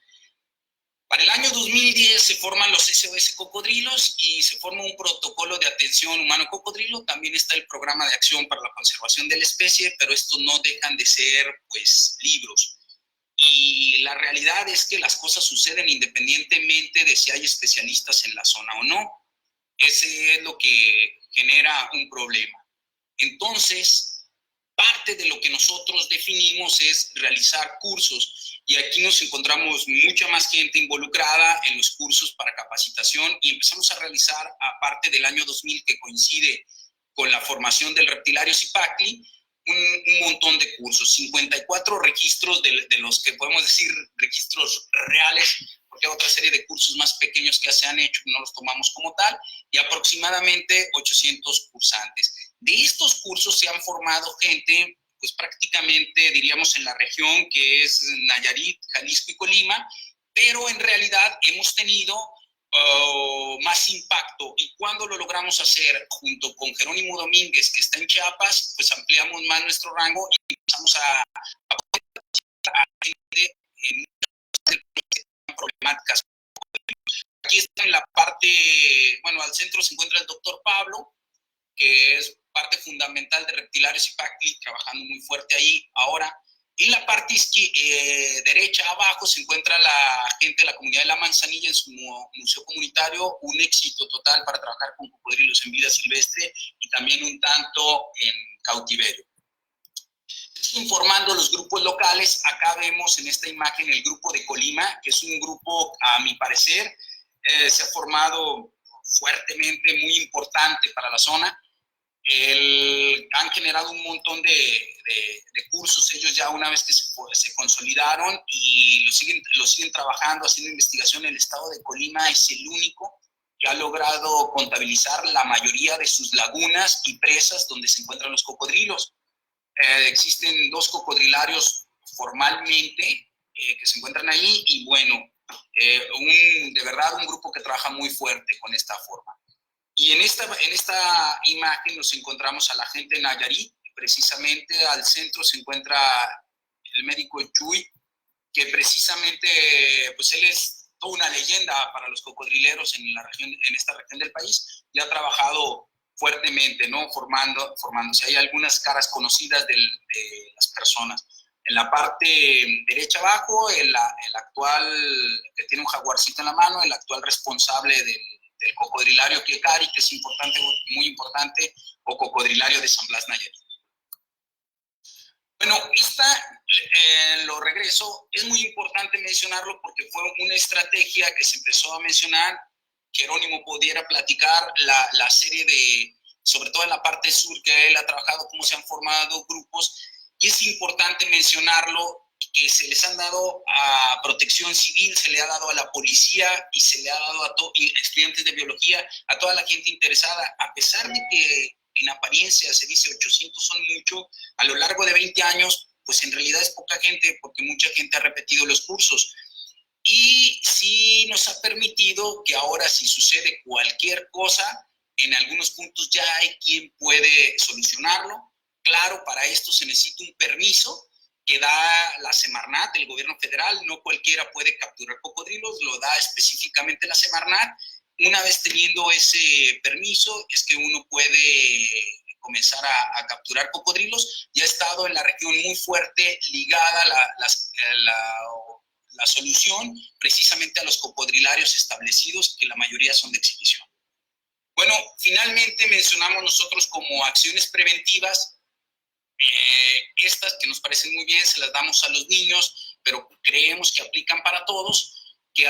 Para el año 2010 se forman los SOS Cocodrilos y se forma un protocolo de atención humano-cocodrilo. También está el programa de acción para la conservación de la especie, pero estos no dejan de ser, pues, libros. Y la realidad es que las cosas suceden independientemente de si hay especialistas en la zona o no. Ese es lo que genera un problema. Entonces, parte de lo que nosotros definimos es realizar cursos, y aquí nos encontramos mucha más gente involucrada en los cursos para capacitación, y empezamos a realizar, aparte del año 2000 que coincide con la formación del reptilario Zipacli, un montón de cursos, 54 registros de los que podemos decir registros reales, porque hay otra serie de cursos más pequeños que se han hecho, no los tomamos como tal, y aproximadamente 800 cursantes. De estos cursos se han formado gente, pues prácticamente diríamos en la región que es Nayarit, Jalisco y Colima, pero en realidad hemos tenido más impacto, y cuando lo logramos hacer junto con Jerónimo Domínguez, que está en Chiapas, pues ampliamos más nuestro rango y empezamos a gente en problemáticas. aquí está en la parte, bueno, al centro se encuentra el doctor Pablo, que es parte fundamental de Reptilarios y Pacti, trabajando muy fuerte ahí. Ahora, en la parte derecha, abajo, se encuentra la gente de la comunidad de La Manzanilla en su museo comunitario, un éxito total para trabajar con cocodrilos en vida silvestre y también un tanto en cautiverio. Informando los grupos locales, acá vemos en esta imagen el grupo de Colima, que es un grupo, a mi parecer, se ha formado fuertemente, muy importante para la zona. Han generado un montón de cursos, ellos ya una vez que se consolidaron y lo siguen trabajando, haciendo investigación. El estado de Colima es el único que ha logrado contabilizar la mayoría de sus lagunas y presas donde se encuentran los cocodrilos. Existen 2 cocodrilarios formalmente que se encuentran ahí y bueno, de verdad un grupo que trabaja muy fuerte con esta forma. Y en esta imagen nos encontramos a la gente de Nayarit, precisamente al centro se encuentra el médico Chuy, que precisamente, pues él es toda una leyenda para los cocodrileros en esta región del país, y ha trabajado fuertemente, ¿no? Formándose. Hay algunas caras conocidas de las personas. En la parte derecha abajo, el actual, que tiene un jaguarcito en la mano, el actual responsable del cocodrilario Kiekari, que es importante, muy importante, o cocodrilario de San Blas Nayarit. Bueno, lo regreso, es muy importante mencionarlo porque fue una estrategia que se empezó a mencionar. Jerónimo pudiera platicar la serie sobre todo en la parte sur, que él ha trabajado, cómo se han formado grupos, y es importante mencionarlo, que se les han dado a Protección Civil, se le ha dado a la policía y se le ha dado a estudiantes de biología, a toda la gente interesada, a pesar de que en apariencia se dice 800 son mucho, a lo largo de 20 años, pues en realidad es poca gente, porque mucha gente ha repetido los cursos. Y sí nos ha permitido que ahora, si sucede cualquier cosa, en algunos puntos ya hay quien puede solucionarlo. Claro, para esto se necesita un permiso que da la Semarnat, el gobierno federal. No cualquiera puede capturar cocodrilos, lo da específicamente la Semarnat. Una vez teniendo ese permiso, es que uno puede comenzar a capturar cocodrilos. Ya ha estado en la región muy fuerte ligada la solución precisamente a los cocodrilarios establecidos, que la mayoría son de exhibición. Bueno, finalmente mencionamos nosotros como acciones preventivas, estas que nos parecen muy bien, se las damos a los niños, pero creemos que aplican para todos, que